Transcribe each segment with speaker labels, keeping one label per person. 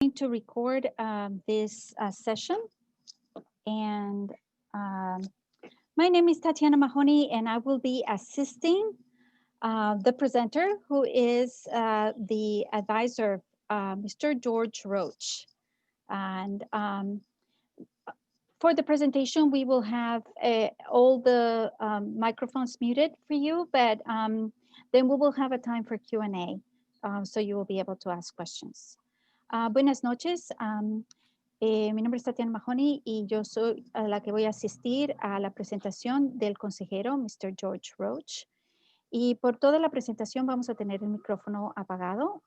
Speaker 1: going to record this session, and my name is Tatiana Mahoney, and I will be assisting the presenter, who is the advisor, Mr. George Roach. And for the presentation, we will have all the microphones muted for you, but then we will have a time for Q&A, so you will be able to ask questions. Buenas noches. Mi nombre es Tatiana Mahoney y yo soy la que voy a asistir a la presentación del consejero, Mr. George Roach. Y por toda la presentación vamos a tener el micrófono apagado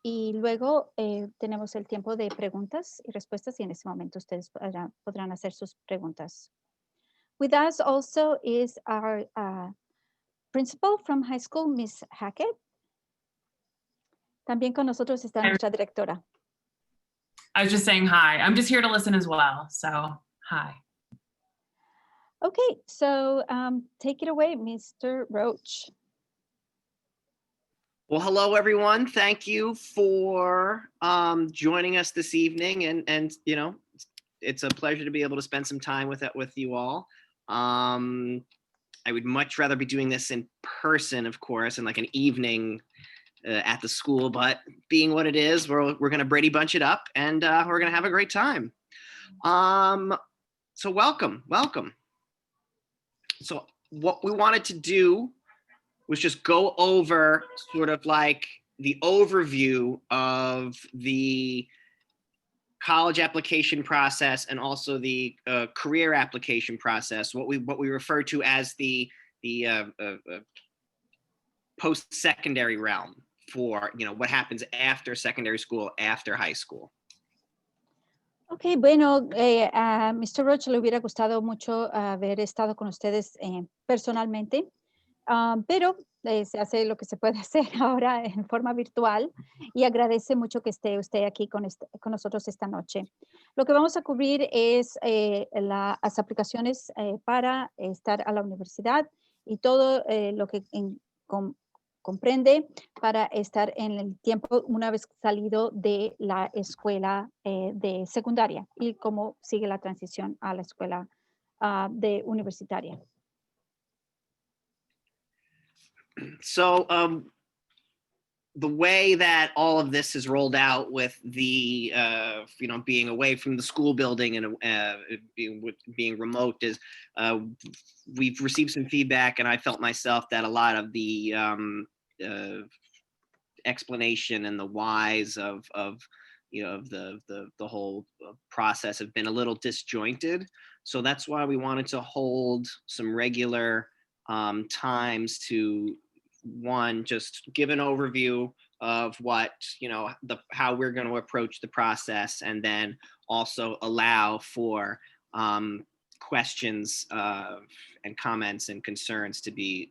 Speaker 1: y luego tenemos el tiempo de preguntas y respuestas y en ese momento ustedes podrán hacer sus preguntas. With us also is our principal from high school, Miss Hackett. También con nosotros está nuestra directora.
Speaker 2: I was just saying hi. I'm just here to listen as well. So hi.
Speaker 1: Okay, so take it away, Mr. Roach.
Speaker 3: Well, hello, everyone. Thank you for joining us this evening. And you know, it's a pleasure to be able to spend some time with you all. I would much rather be doing this in person, of course, and like an evening at the school, but being what it is, we're going to Brady Bunch it up, and we're going to have a great time. So welcome. So what we wanted to do was just go over sort of like the overview of the college application process and also the career application process, what we refer to as the post-secondary realm, for, you know, what happens after secondary school, after high school.
Speaker 1: Ok, bueno, a Mr. Roach le hubiera gustado mucho haber estado con ustedes personalmente, pero se hace lo que se puede hacer ahora en forma virtual y agradece mucho que esté usted aquí con nosotros esta noche. Lo que vamos a cubrir es las aplicaciones para estar a la universidad y todo lo que comprende para estar en el tiempo una vez salido de la escuela de secundaria y cómo sigue la transición a la escuela de universitaria.
Speaker 3: So the way that all of this is rolled out with the, you know, being away from the school building and being remote is we've received some feedback, and I felt myself that a lot of the explanation and the whys of you know, the whole process have been a little disjointed. So that's why we wanted to hold some regular times to, one, just give an overview of what, you know, how we're going to approach the process, and then also allow for questions and comments and concerns to be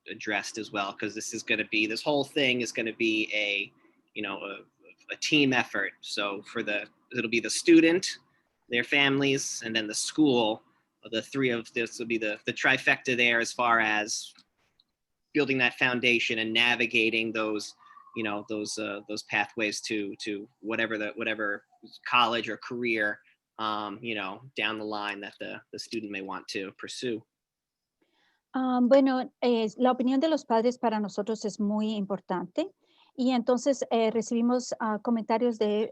Speaker 3: addressed as well, because this whole thing is going to be a, you know, a team effort. So it'll be the student, their families, and then the school. The three of this will be the trifecta there, as far as building that foundation and navigating those, you know, those pathways to whatever college or career, you know, down the line that the student may want to pursue.
Speaker 1: Bueno, la opinión de los padres para nosotros es muy importante. Y entonces recibimos comentarios de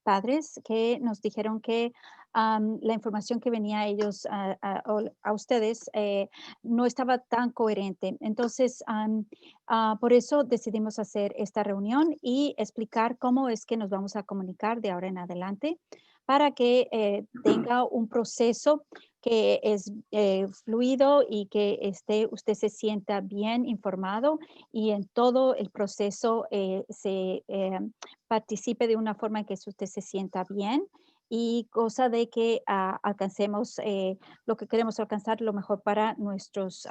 Speaker 1: padres que nos dijeron que la información que venía a ellos, a ustedes, no estaba tan coherente. Entonces, por eso decidimos hacer esta reunión y explicar cómo es que nos vamos a comunicar de ahora en adelante para que tenga un proceso que es fluido y que usted se sienta bien informado y en todo el proceso se participe de una forma en que usted se sienta bien y cosa de que alcancemos lo que queremos alcanzar, lo mejor para nuestros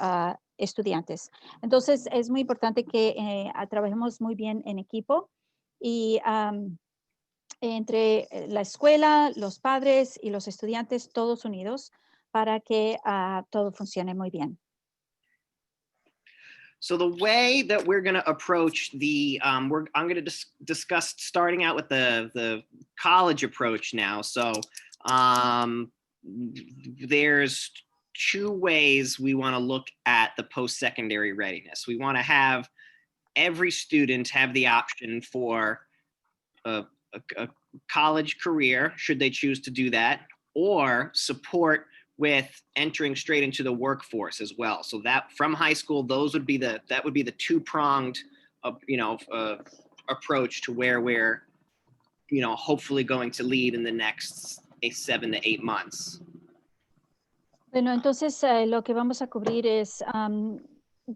Speaker 1: estudiantes. Entonces es muy importante que trabajemos muy bien en equipo y entre la escuela, los padres y los estudiantes, todos unidos, para que todo funcione muy bien.
Speaker 3: So the way that we're going to approach the, I'm going to discuss starting out with the college approach now. So there's two ways we want to look at the post-secondary readiness. We want to have every student have the option for a college career, should they choose to do that, or support with entering straight into the workforce as well. So that from high school, that would be the two-pronged, approach to where we're, hopefully going to lead in the next 7 to 8 months.
Speaker 1: Bueno, entonces lo que vamos a cubrir es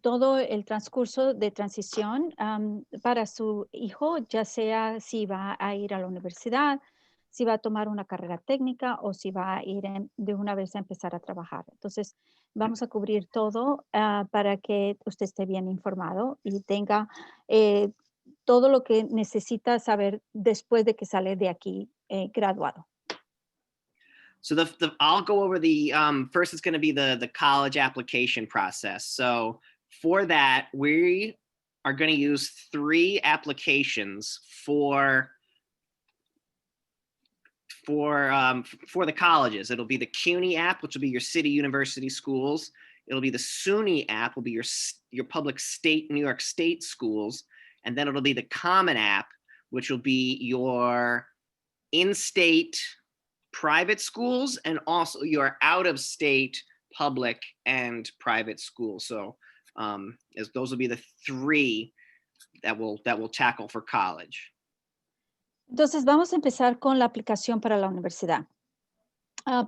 Speaker 1: todo el transcurso de transición para su hijo, ya sea si va a ir a la universidad, si va a tomar una carrera técnica o si va a ir de una vez a empezar a trabajar. Entonces, vamos a cubrir todo para que usted esté bien informado y tenga todo lo que necesita saber después de que sale de aquí graduado.
Speaker 3: So I'll go over the, first it's going to be the college application process. So for that, we are going to use 3 applications for the colleges. It'll be the Cuny App, which will be your city university schools. It'll be the SUNY app, will be your public state, New York State schools. And then it'll be the Common App, which will be your in-state private schools and also your out-of-state public and private schools. So as those will be the 3 that we'll tackle for college.
Speaker 1: Entonces, vamos a empezar con la aplicación para la universidad.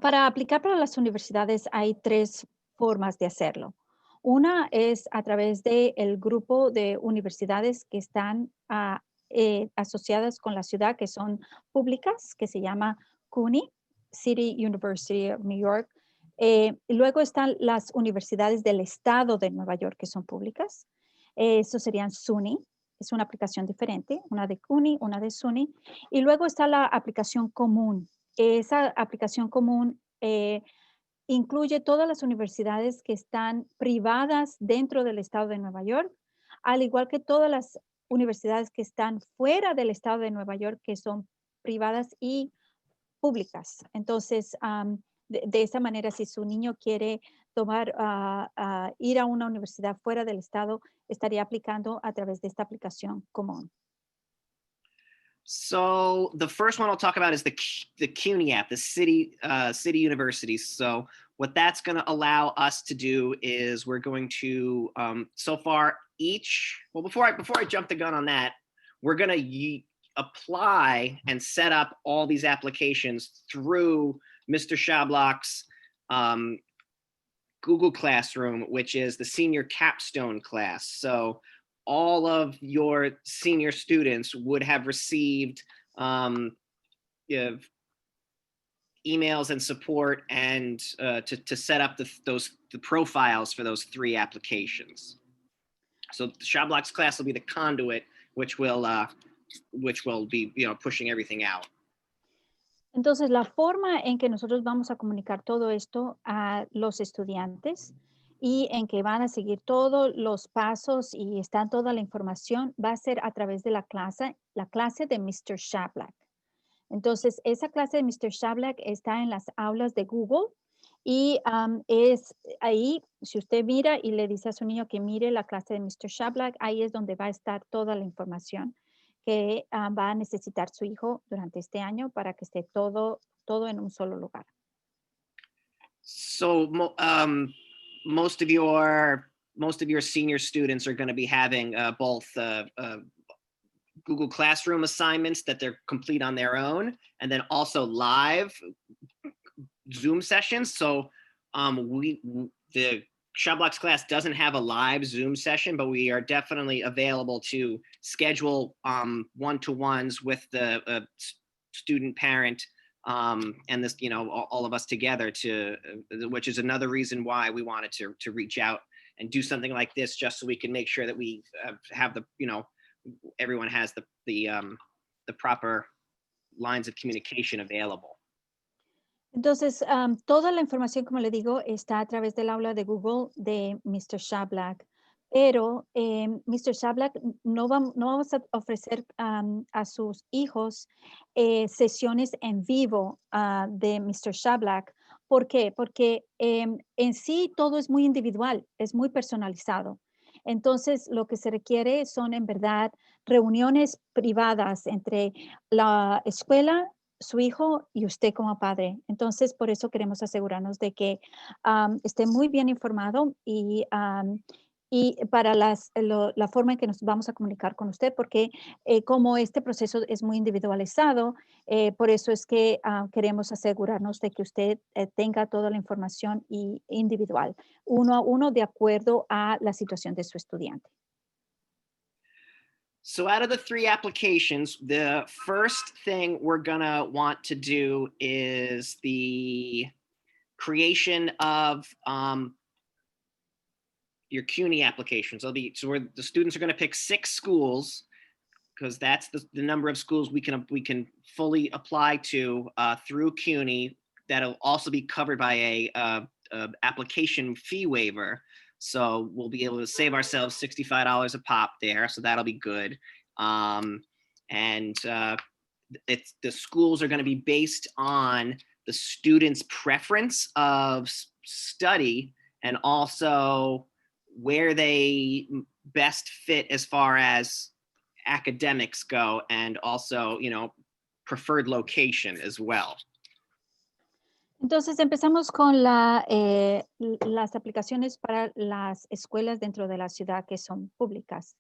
Speaker 1: Para aplicar para las universidades hay 3 formas de hacerlo. Una es a través del grupo de universidades que están asociadas con la ciudad, que son públicas, que se llama Cuny, City University of New York. Luego están las universidades del estado de Nueva York, que son públicas. Eso serían SUNY. Es una aplicación diferente, una de Cuny, una de SUNY. Y luego está la aplicación común. Esa aplicación común incluye todas las universidades que están privadas dentro del estado de Nueva York, al igual que todas las universidades que están fuera del estado de Nueva York, que son privadas y públicas. Entonces, de esa manera, si su niño quiere ir a una universidad fuera del estado, estaría aplicando a través de esta aplicación común.
Speaker 3: So the first one I'll talk about is the Cuny App, the city universities. So what that's going to allow us to do is we're going to so far before I jump the gun on that, we're going to apply and set up all these applications through Mr. Shablock's Google Classroom, which is the senior capstone class. So all of your senior students would have received emails and support and to set up the profiles for those 3 applications. So Shablock's class will be the conduit, which will be pushing everything out.
Speaker 1: Entonces, la forma en que nosotros vamos a comunicar todo esto a los estudiantes y en que van a seguir todos los pasos y está toda la información va a ser a través de la clase de Mr. Shablock. Entonces, esa clase de Mr. Shablock está en las aulas de Google y es ahí, si usted mira y le dice a su niño que mire la clase de Mr. Shablock, ahí es donde va a estar toda la información que va a necesitar su hijo durante este año para que esté todo en un solo lugar.
Speaker 3: So most of your senior students are going to be having both Google Classroom assignments that they're complete on their own, and then also live Zoom sessions. So the Shablock's class doesn't have a live Zoom session, but we are definitely available to schedule one-to-ones with the student parent and this, all of us together which is another reason why we wanted to reach out and do something like this, just so we can make sure that we have everyone has the proper lines of communication available.
Speaker 1: Entonces, toda la información, como le digo, está a través del aula de Google de Mr. Shablock, Pero Mr. Shablak no vamos a ofrecer a sus hijos sesiones en vivo de Mr. Shablak. ¿Por qué? Porque en sí todo es muy individual, es muy personalizado. Entonces, lo que se requiere son en verdad reuniones privadas entre la escuela, su hijo y usted como padre. Entonces, por eso queremos asegurarnos de que esté muy bien informado y para la forma en que nos vamos a comunicar con usted, porque como este proceso es muy individualizado, por eso es que queremos asegurarnos de que usted tenga toda la información individual, uno a uno, de acuerdo a la situación de su estudiante.
Speaker 3: So out of the 3 applications, the first thing we're gonna want to do is the creation of your Cuny applications. So where the students are going to pick 6 schools, because that's the number of schools we can fully apply to through Cuny. That'll also be covered by a application fee waiver. So we'll be able to save ourselves $65 a pop there. So that'll be good. The schools are going to be based on the student's preference of study and also where they best fit as far as academics go, and also, preferred location as well.
Speaker 1: Entonces empezamos con las aplicaciones para las escuelas dentro de la ciudad que son públicas.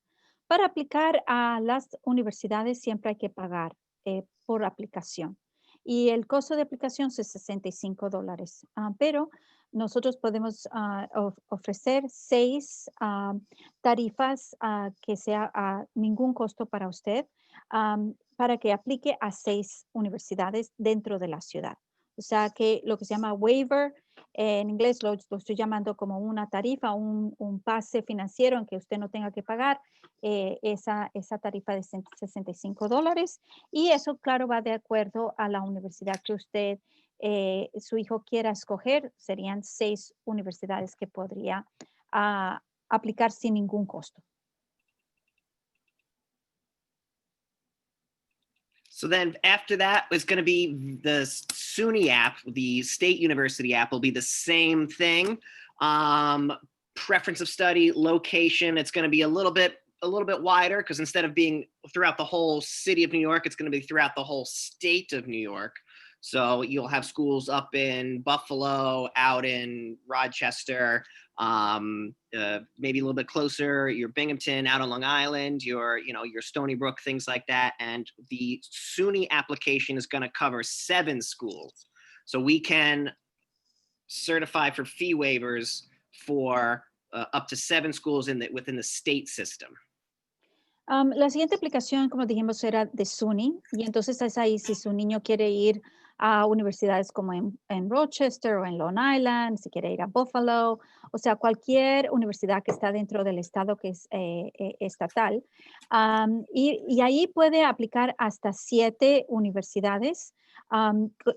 Speaker 1: Para aplicar a las universidades siempre hay que pagar por aplicación. Y el costo de aplicación es $65. Pero nosotros podemos ofrecer 6 tarifas que sea a ningún costo para usted, para que aplique a 6 universidades dentro de la ciudad. O sea que lo que se llama waiver, en inglés lo estoy llamando como una tarifa, un pase financiero en que usted no tenga que pagar esa tarifa de $65. Y eso, claro, va de acuerdo a la universidad que usted, su hijo quiera escoger. Serían 6 universidades que podría aplicar sin ningún costo.
Speaker 3: So then after that is going to be the Cuny app, the state university app will be the same thing. Preference of study, location, it's going to be a little bit wider, because instead of being throughout the whole city of New York, it's going to be throughout the whole state of New York. So you'll have schools up in Buffalo, out in Rochester, maybe a little bit closer, your Binghamton, out on Long Island, your Stony Brook, things like that. And the Cuny application is going to cover 7 schools. So we can certify for fee waivers for up to 7 schools within the state system.
Speaker 1: La siguiente aplicación, como dijimos, era de Cuny, y entonces es ahí si su niño quiere ir a universidades como en Rochester o en Long Island, si quiere ir a Buffalo, o sea, cualquier universidad que está dentro del estado que es estatal. Y ahí puede aplicar hasta 7 universidades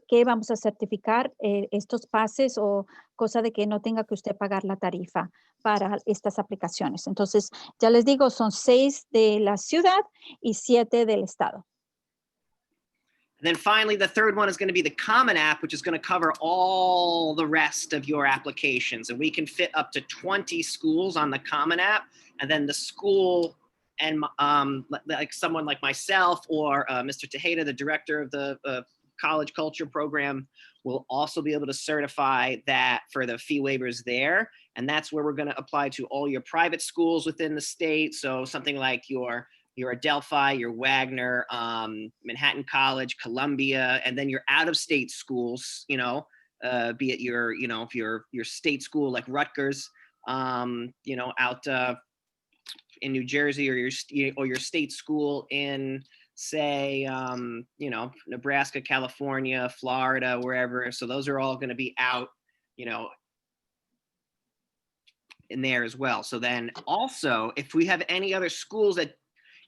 Speaker 1: que vamos a certificar estos pases, o cosa de que no tenga que usted pagar la tarifa para estas aplicaciones. Entonces, ya les digo, son 6 de la ciudad y 7 del estado.
Speaker 3: And then finally, the third one is going to be the Common App, which is going to cover all the rest of your applications. And we can fit up to 20 schools on the Common App. And then the school, and like someone like myself or Mr. Tejeda, the director of the college culture program, will also be able to certify that for the fee waivers there. And that's where we're going to apply to all your private schools within the state. So something like your Adelphi, your Wagner, Manhattan College, Columbia, and then your out-of-state schools, be it if your state school like Rutgers, out in New Jersey, or your state school in, say, Nebraska, California, Florida, wherever. So those are all going to be out, in there as well. So then also, if we have any other schools that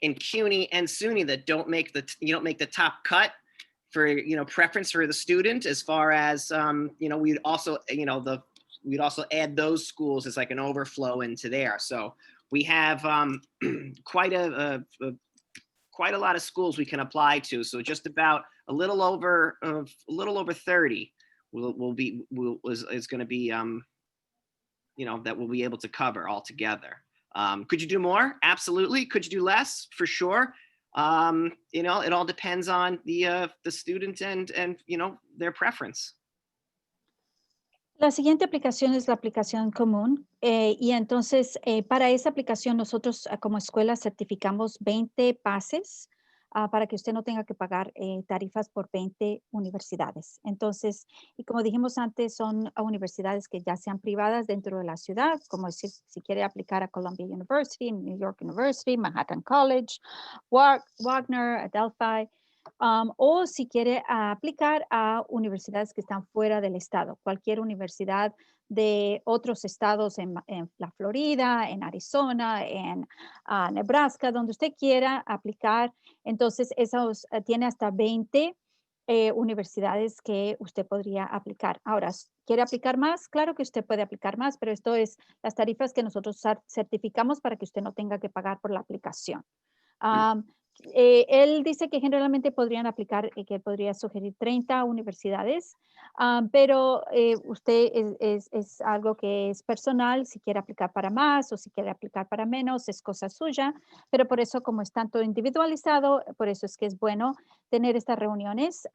Speaker 3: in Cuny and Cuny that don't make the top cut for preference for the student, as far as we'd also add those schools as like an overflow into there. So we have quite a lot of schools we can apply to. So just about a little over 30 is going to be that we'll be able to cover all together. Could you do more? Absolutely. Could you do less? For sure. It all depends on the student and their preference.
Speaker 1: La siguiente aplicación es la aplicación común y entonces para esa aplicación nosotros como escuela certificamos 20 pases para que usted no tenga que pagar tarifas por 20 universidades. Entonces, y como dijimos antes, son universidades que ya sean privadas dentro de la ciudad, como si quiere aplicar a Columbia University, New York University, Manhattan College, Wagner, Adelphi. O si quiere aplicar a universidades que están fuera del estado, cualquier universidad de otros estados en la Florida, en Arizona, en Nebraska, donde usted quiera aplicar. Entonces, esos tiene hasta 20 universidades que usted podría aplicar. Ahora, ¿quiere aplicar más? Claro que usted puede aplicar más, pero esto es las tarifas que nosotros certificamos para que usted no tenga que pagar por la aplicación. Él dice que generalmente podrían aplicar, que podría sugerir 30 universidades, pero usted es algo que es personal, si quiere aplicar para más o si quiere aplicar para menos, es cosa suya, pero por eso como es tanto individualizado, por eso es que es bueno tener estas reuniones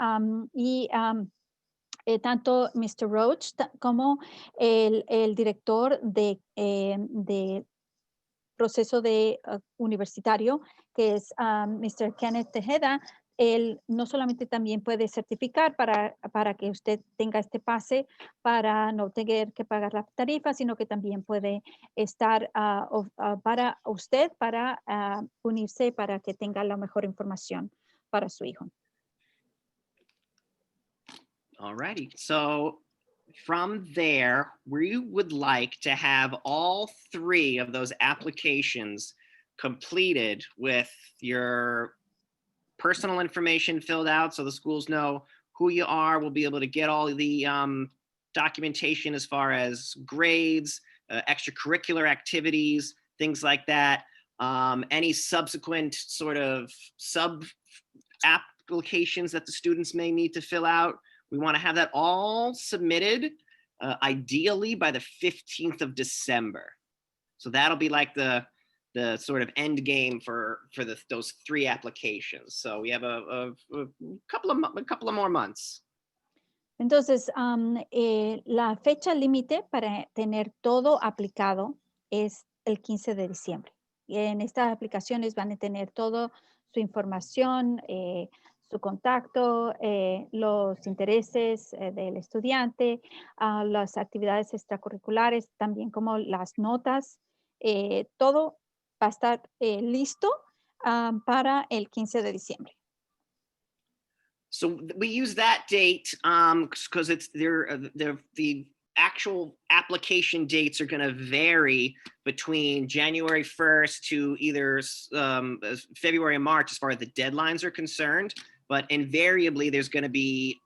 Speaker 1: tanto Mr. Roach como el director de proceso universitario, que es Mr. Kenneth Tejeda, él no solamente también puede certificar para que usted tenga este pase para no tener que pagar la tarifa, sino que también puede estar para usted, para unirse para que tenga la mejor información para su hijo.
Speaker 3: All righty. So from there, we would like to have all 3 of those applications completed with your personal information filled out so the schools know who you are. We'll be able to get all the documentation as far as grades, extracurricular activities, things like that. Any subsequent sort of sub-applications that the students may need to fill out. We want to have that all submitted, ideally by the 15th of December. So that'll be like the sort of end game for those 3 applications. So we have a couple of more months.
Speaker 1: Entonces, la fecha límite para tener todo aplicado es el 15 de diciembre. Y en estas aplicaciones van a tener toda su información, su contacto, los intereses del estudiante, las actividades extracurriculares, también como las notas, todo va a estar listo para el 15 de diciembre.
Speaker 3: So we use that date because it's the actual application dates are going to vary between January 1st to either February and March as far as the deadlines are concerned. But invariably, there's going to be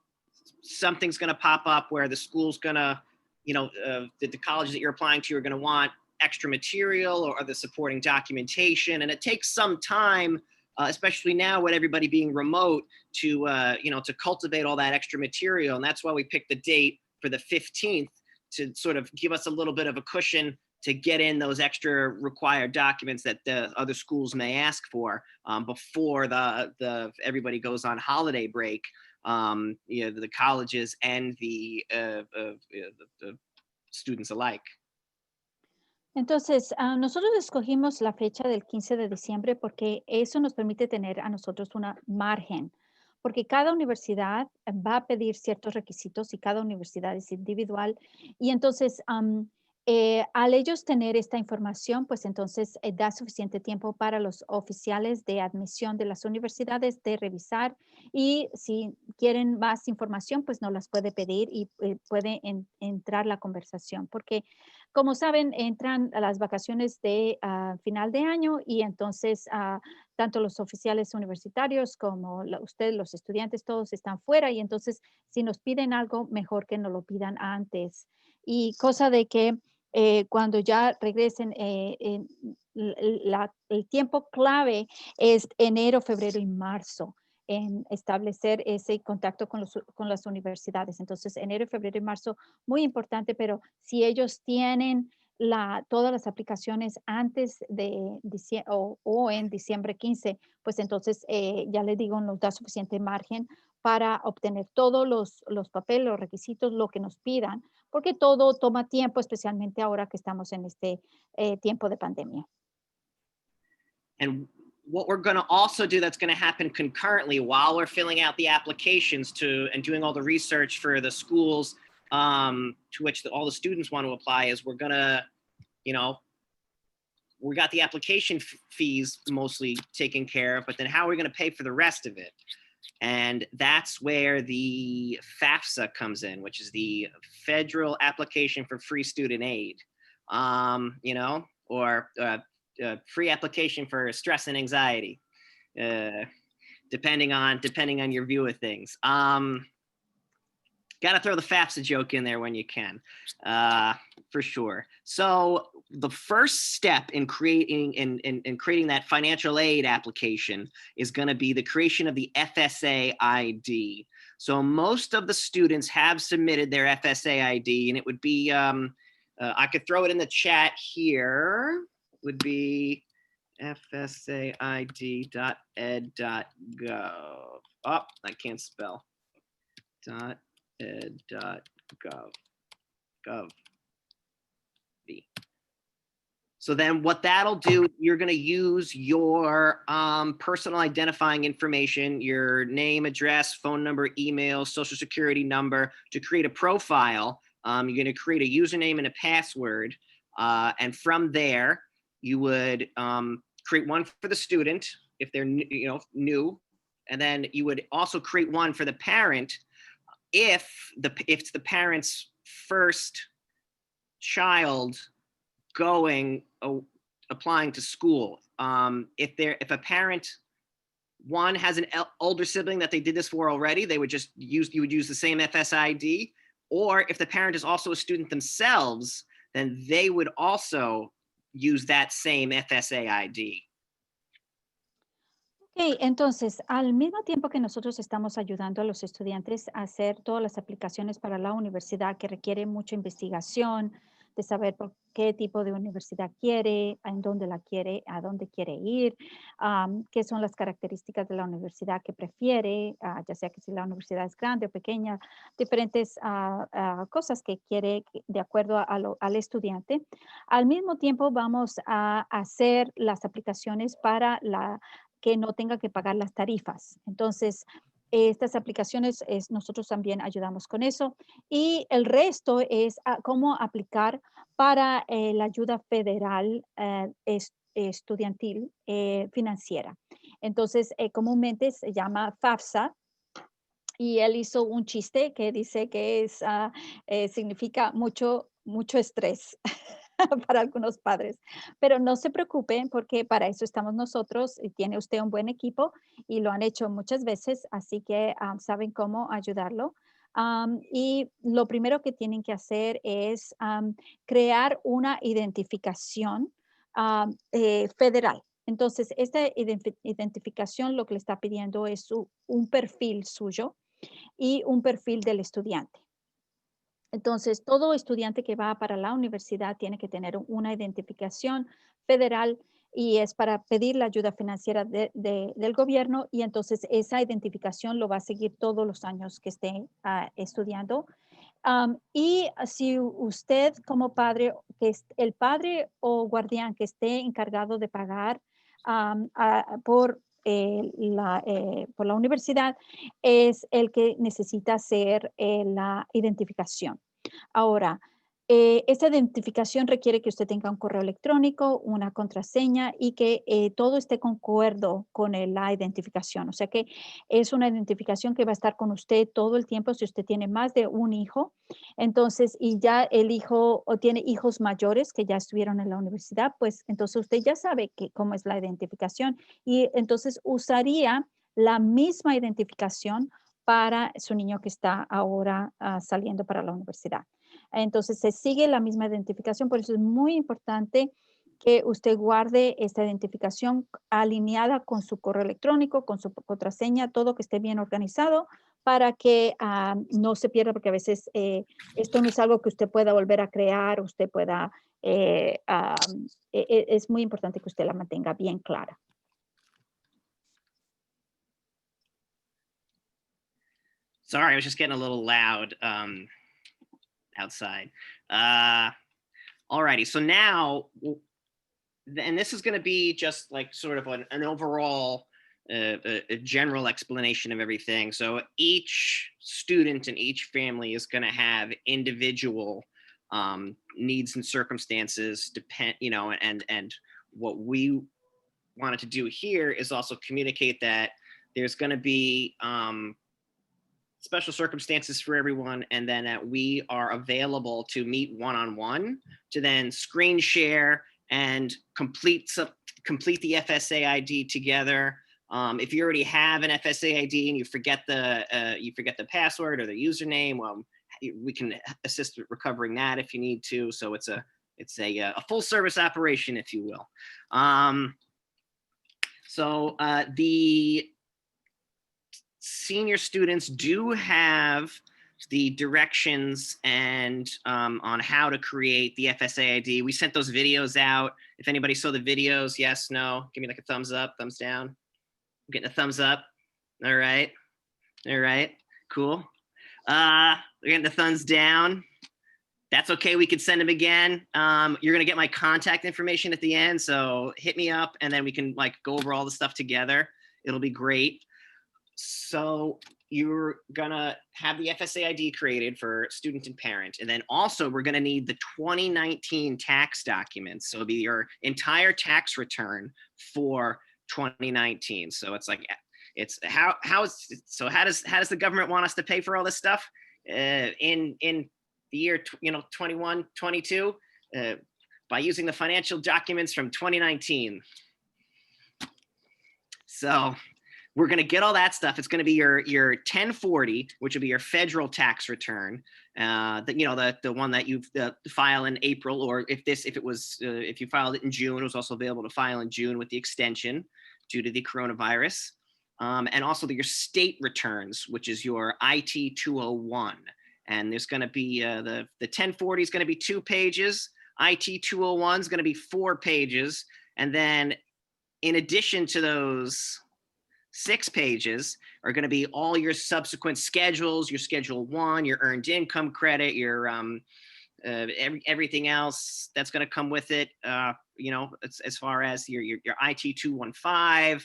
Speaker 3: something's going to pop up where the school's going to, the colleges that you're applying to are going to want extra material or the supporting documentation. And it takes some time, especially now with everybody being remote, to cultivate all that extra material. And that's why we picked the date for the 15th to sort of give us a little bit of a cushion to get in those extra required documents that the other schools may ask for before the everybody goes on holiday break. The colleges and the students alike.
Speaker 1: Entonces, nosotros escogimos la fecha del 15 de diciembre porque eso nos permite tener a nosotros una margen, porque cada universidad va a pedir ciertos requisitos y cada universidad es individual. Y entonces, al ellos tener esta información, pues entonces da suficiente tiempo para los oficiales de admisión de las universidades de revisar y si quieren más información, pues nos las puede pedir y puede entrar la conversación. Porque como saben, entran a las vacaciones de final de año y entonces tanto los oficiales universitarios como ustedes, los estudiantes, todos están fuera y entonces si nos piden algo, mejor que nos lo pidan antes. Y cosa de que cuando ya regresen, el tiempo clave es enero, febrero y marzo en establecer ese contacto con las universidades. Entonces, enero, febrero y marzo, muy importante, pero si ellos tienen todas las aplicaciones antes de diciembre o en diciembre 15, pues entonces ya les digo, nos da suficiente margen para obtener todos los papeles, los requisitos, lo que nos pidan, porque todo toma tiempo, especialmente ahora que estamos en este tiempo de pandemia.
Speaker 3: And what we're going to also do that's going to happen concurrently while we're filling out the applications and doing all the research for the schools to which all the students want to apply is we're going to, we got the application fees mostly taken care of, but then how are we going to pay for the rest of it? And that's where the FAFSA comes in, which is the Federal Application for Free Student Aid, or free application for stress and anxiety, depending on your view of things. Got to throw the FAFSA joke in there when you can, for sure. So the first step in creating that financial aid application is going to be the creation of the FSA ID. So most of the students have submitted their FSA ID, and it would be, I could throw it in the chat here, would be fsaid.ed.gov. Oh, I can't spell. .ed.gov. So then what that'll do, you're going to use your personal identifying information, your name, address, phone number, email, social security number to create a profile. You're going to create a username and a password. And from there, you would create one for the student if they're new. And then you would also create one for the parent if it's the parent's first child applying to school. If a parent one has an older sibling that they did this for already, you would use the same FSID. Or if the parent is also a student themselves, then they would also use that same FSA ID.
Speaker 1: Ok, entonces, al mismo tiempo que nosotros estamos ayudando a los estudiantes a hacer todas las aplicaciones para la universidad que requiere mucha investigación, de saber por qué tipo de universidad quiere, en dónde la quiere, a dónde quiere ir, qué son las características de la universidad que prefiere, ya sea que si la universidad es grande o pequeña, diferentes cosas que quiere de acuerdo al estudiante. Al mismo tiempo vamos a hacer las aplicaciones para que no tenga que pagar las tarifas. Entonces, estas aplicaciones, nosotros también ayudamos con eso. Y el resto es cómo aplicar para la ayuda federal estudiantil financiera. Entonces, comúnmente se llama FAFSA. Y él hizo un chiste que dice que significa mucho estrés para algunos padres. Pero no se preocupen porque para eso estamos nosotros y tiene usted un buen equipo y lo han hecho muchas veces, así que saben cómo ayudarlo. Y lo primero que tienen que hacer es crear una identificación federal. Entonces, esta identificación lo que le está pidiendo es un perfil suyo y un perfil del estudiante. Entonces, todo estudiante que va para la universidad tiene que tener una identificación federal y es para pedir la ayuda financiera del gobierno, y entonces esa identificación lo va a seguir todos los años que esté estudiando. Y si usted como padre, que es el padre o guardián que esté encargado de pagar por la universidad, es el que necesita hacer la identificación. Ahora, esta identificación requiere que usted tenga un correo electrónico, una contraseña y que todo esté concuerdo con la identificación. O sea que es una identificación que va a estar con usted todo el tiempo si usted tiene más de un hijo. Entonces, y ya el hijo o tiene hijos mayores que ya estuvieron en la universidad, pues entonces usted ya sabe cómo es la identificación y entonces usaría la misma identificación para su niño que está ahora saliendo para la universidad. Entonces, se sigue la misma identificación, por eso es muy importante que usted guarde esta identificación alineada con su correo electrónico, con su contraseña, todo que esté bien organizado para que no se pierda, porque a veces esto no es algo que usted pueda volver a crear, usted pueda, es muy importante que usted la mantenga bien clara.
Speaker 3: Sorry, I was just getting a little loud outside. Alrighty, so now, and this is going to be just like sort of an overall, a general explanation of everything. So each student and each family is going to have individual needs and circumstances, and what we wanted to do here is also communicate that there's going to be special circumstances for everyone, and then that we are available to meet one-on-one to then screen share and complete the FSA ID together. If you already have an FSA ID and you forget the password or the username, well, we can assist with recovering that if you need to. So it's a full service operation, if you will. The senior students do have the directions and on how to create the FSA ID. We sent those videos out. If anybody saw the videos, yes, no, give me like a thumbs up, thumbs down. I'm getting a thumbs up. All right, cool. We're getting the thumbs down. That's okay, we could send them again. You're gonna get my contact information at the end, so hit me up and then we can like go over all the stuff together. It'll be great. So you're gonna have the FSA ID created for student and parent. And then also we're gonna need the 2019 tax documents. So it'll be your entire tax return for 2019. So it's like, how does the government want us to pay for all this stuff in the year 21, 22? By using the financial documents from 2019. So we're going to get all that stuff. It's going to be your 1040, which will be your federal tax return. The one that you file in April, or if you filed it in June, it was also available to file in June with the extension due to the coronavirus. And also your state returns, which is your IT 201. And there's going to be the 1040 is going to be 2 pages. IT 201 is going to be 4 pages. And then in addition to those 6 pages are going to be all your subsequent schedules, your Schedule 1, your earned income credit, your everything else that's going to come with it. As far as your IT 215,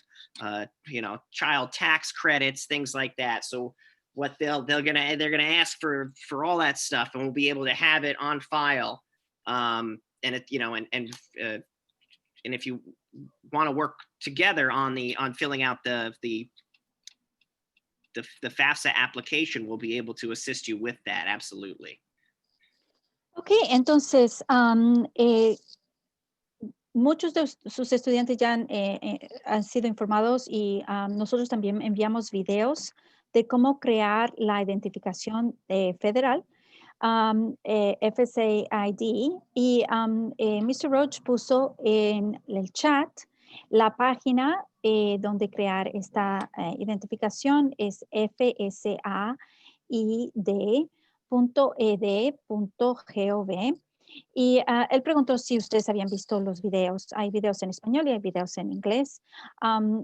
Speaker 3: child tax credits, things like that. So what they're gonna ask for all that stuff, and we'll be able to have it on file. And if you want to work together on filling out the FAFSA application, we'll be able to assist you with that. Absolutely.
Speaker 1: Ok, entonces, muchos de sus estudiantes ya han sido informados y nosotros también enviamos videos de cómo crear la identificación federal, FSA ID, y Mr. Roach puso en el chat la página donde crear esta identificación. Es fsaid.ed.gov. Y él preguntó si ustedes habían visto los videos. Hay videos en español y hay videos en inglés.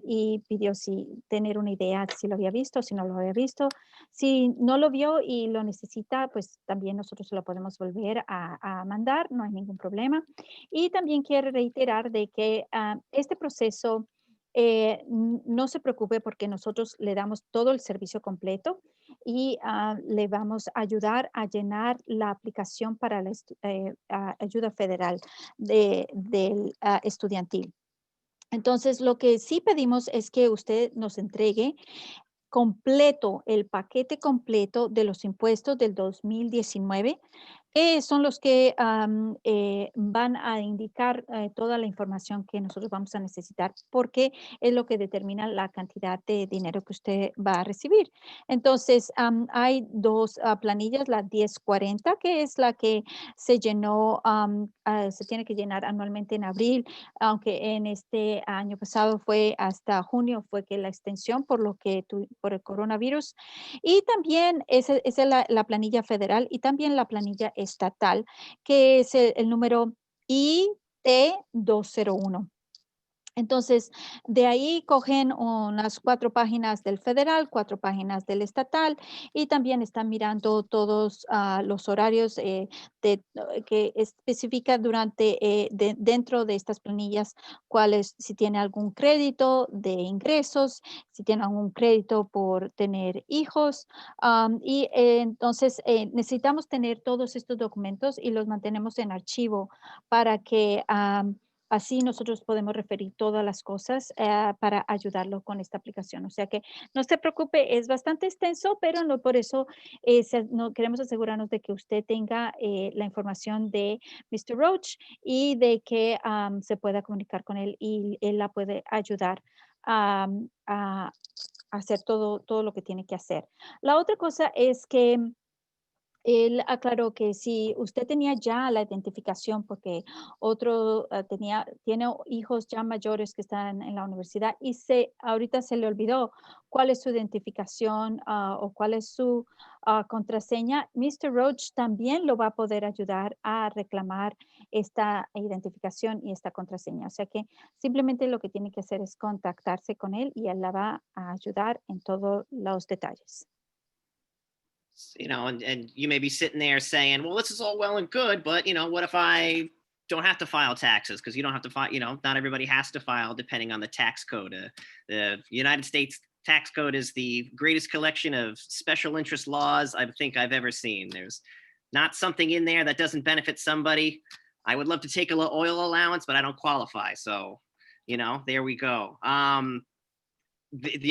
Speaker 1: Y pidió si tener una idea si lo había visto, si no lo había visto. Si no lo vio y lo necesita, pues también nosotros se lo podemos volver a mandar. No hay ningún problema. Y también quiero reiterar de que este proceso, no se preocupe porque nosotros le damos todo el servicio completo y le vamos a ayudar a llenar la aplicación para la ayuda federal del estudiantil. Entonces, lo que sí pedimos es que usted nos entregue completo, el paquete completo de los impuestos del 2019, que son los que van a indicar toda la información que nosotros vamos a necesitar, porque es lo que determina la cantidad de dinero que usted va a recibir. Entonces, hay dos planillas, la 1040, que es la que se llenó, se tiene que llenar anualmente en abril, aunque en este año pasado fue hasta junio, fue que la extensión por por el coronavirus. Y también esa es la planilla federal y también la planilla estatal, que es el número IT-201. Entonces, de ahí cogen unas 4 páginas del federal, 4 páginas del estatal, y también están mirando todos los horarios que especifica dentro de estas planillas, si tiene algún crédito de ingresos, si tiene algún crédito por tener hijos. Entonces, necesitamos tener todos estos documentos y los mantenemos en archivo para que así nosotros podemos referir todas las cosas para ayudarlo con esta aplicación. O sea que no se preocupe, es bastante extenso, pero no por eso no queremos asegurarnos de que usted tenga la información de Mr. Roach y de que se pueda comunicar con él y él la puede ayudar a hacer todo lo que tiene que hacer. La otra cosa es que él aclaró que si usted tenía ya la identificación, porque tiene hijos ya mayores que están en la universidad y ahorita se le olvidó cuál es su identificación o cuál es su contraseña, Mr. Roach también lo va a poder ayudar a reclamar esta identificación y esta contraseña. O sea que simplemente lo que tiene que hacer es contactarse con él y él la va a ayudar en todos los detalles.
Speaker 3: And you may be sitting there saying, well, this is all well and good, but, what if I don't have to file taxes? Because you don't have to file, not everybody has to file depending on the tax code. The United States tax code is the greatest collection of special interest laws I think I've ever seen. There's not something in there that doesn't benefit somebody. I would love to take a little oil allowance, but I don't qualify. So, there we go. If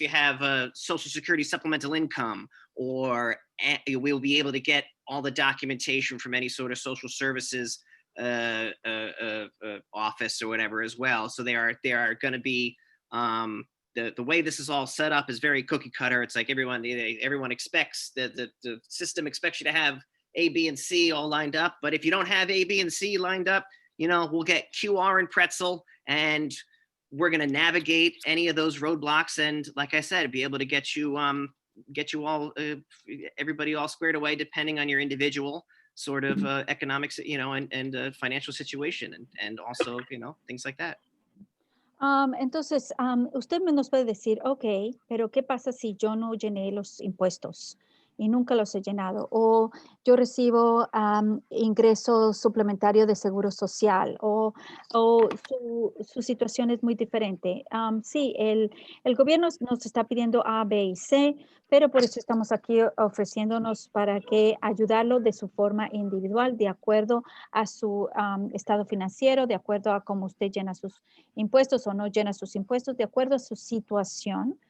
Speaker 3: you have a Social Security supplemental income, or we'll be able to get all the documentation from any sort of social services office or whatever as well. So they are going to be the way this is all set up is very cookie cutter. It's like everyone expects the system expects you to have A, B, and C all lined up. But if you don't have A, B, and C lined up, we'll get QR and pretzel, and we're going to navigate any of those roadblocks, and like I said, be able to get you all everybody all squared away, depending on your individual sort of economics, and financial situation, and also things like that.
Speaker 1: Entonces, usted nos puede decir, ok, pero ¿qué pasa si yo no llené los impuestos y nunca los he llenado? O yo recibo ingresos suplementarios de seguro social, o su situación es muy diferente. Sí, el gobierno nos está pidiendo A, B y C, pero por eso estamos aquí ofreciéndonos para que ayudarlo de su forma individual, de acuerdo a su estado financiero, de acuerdo a cómo usted llena sus impuestos o no llena sus impuestos, de acuerdo a su situación.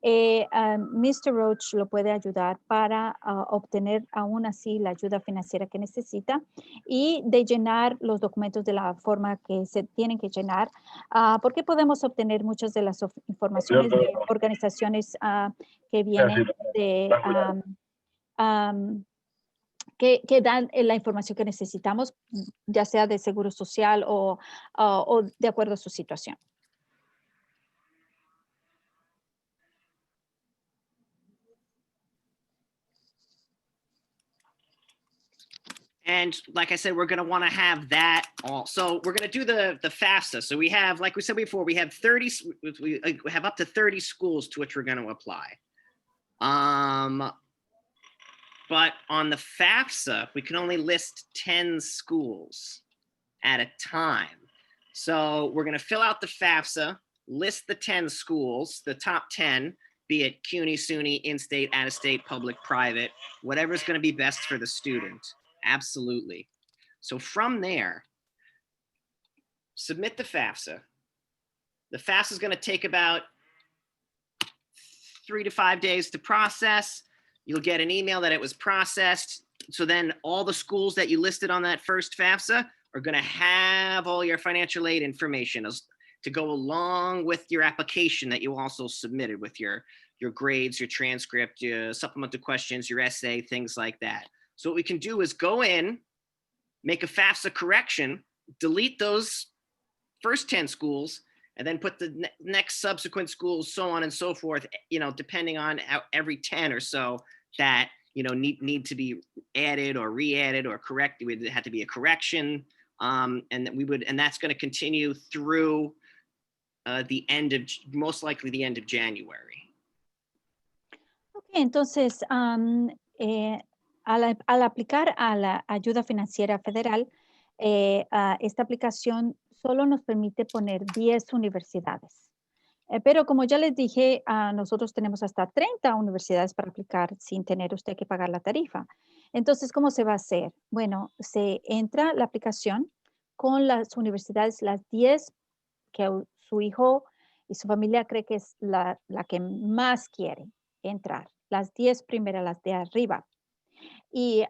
Speaker 1: Mr. Roach lo puede ayudar para obtener aún así la ayuda financiera que necesita y de llenar los documentos de la forma que se tienen que llenar, porque podemos obtener muchas de las informaciones de organizaciones que vienen que dan la información que necesitamos, ya sea de seguro social o de acuerdo a su situación.
Speaker 3: And like I said, we're going to want to have that all. So we're going to do the FAFSA. So we have, like we said before, we have we have up to 30 schools to which we're going to apply. But on the FAFSA, we can only list 10 schools at a time. So we're going to fill out the FAFSA, list the 10 schools, the top 10, be it CUNY, SUNY, in-state, out-of-state, public, private, whatever's going to be best for the student. Absolutely. So from there, submit the FAFSA. The FAFSA is going to take about 3 to 5 days to process. You'll get an email that it was processed. So then all the schools that you listed on that first FAFSA are going to have all your financial aid information to go along with your application that you also submitted with your grades, your transcript, your supplemental questions, your essay, things like that. So what we can do is go in, make a FAFSA correction, delete those first 10 schools, and then put the next subsequent schools, so on and so forth, depending on every 10 or so that, need to be added or re-added or corrected. It had to be a correction. And that's going to continue through most likely the end of January.
Speaker 1: Ok, entonces, al aplicar a la ayuda financiera federal, esta aplicación solo nos permite poner 10 universidades. Pero como ya les dije, nosotros tenemos hasta 30 universidades para aplicar sin tener usted que pagar la tarifa. Entonces, ¿cómo se va a hacer? Bueno, se entra la aplicación con las universidades, las 10 que su hijo y su familia cree que es la que más quiere entrar. Las 10 primeras, las de arriba. Y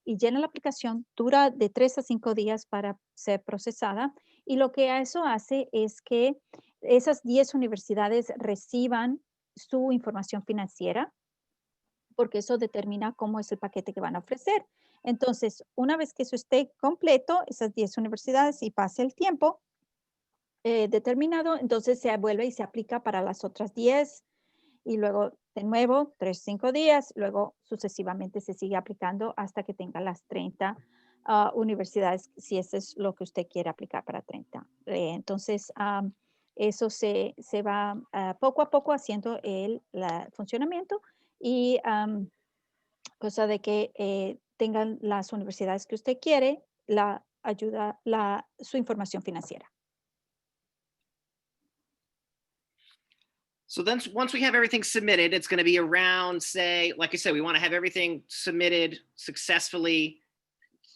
Speaker 1: llena la aplicación, dura de 3 a 5 días para ser procesada. Y lo que eso hace es que esas 10 universidades reciban su información financiera, porque eso determina cómo es el paquete que van a ofrecer. Entonces, una vez que eso esté completo, esas 10 universidades, y pase el tiempo determinado, entonces se vuelve y se aplica para las otras 10, y luego de nuevo 3, 5 días, luego sucesivamente se sigue aplicando hasta que tenga las 30 universidades, si eso es lo que usted quiere aplicar para 30. Entonces, eso se va poco a poco haciendo el funcionamiento y cosa de que tengan las universidades que usted quiere, la ayuda, su información financiera.
Speaker 3: So then once we have everything submitted, it's going to be around, say, like I said, we want to have everything submitted successfully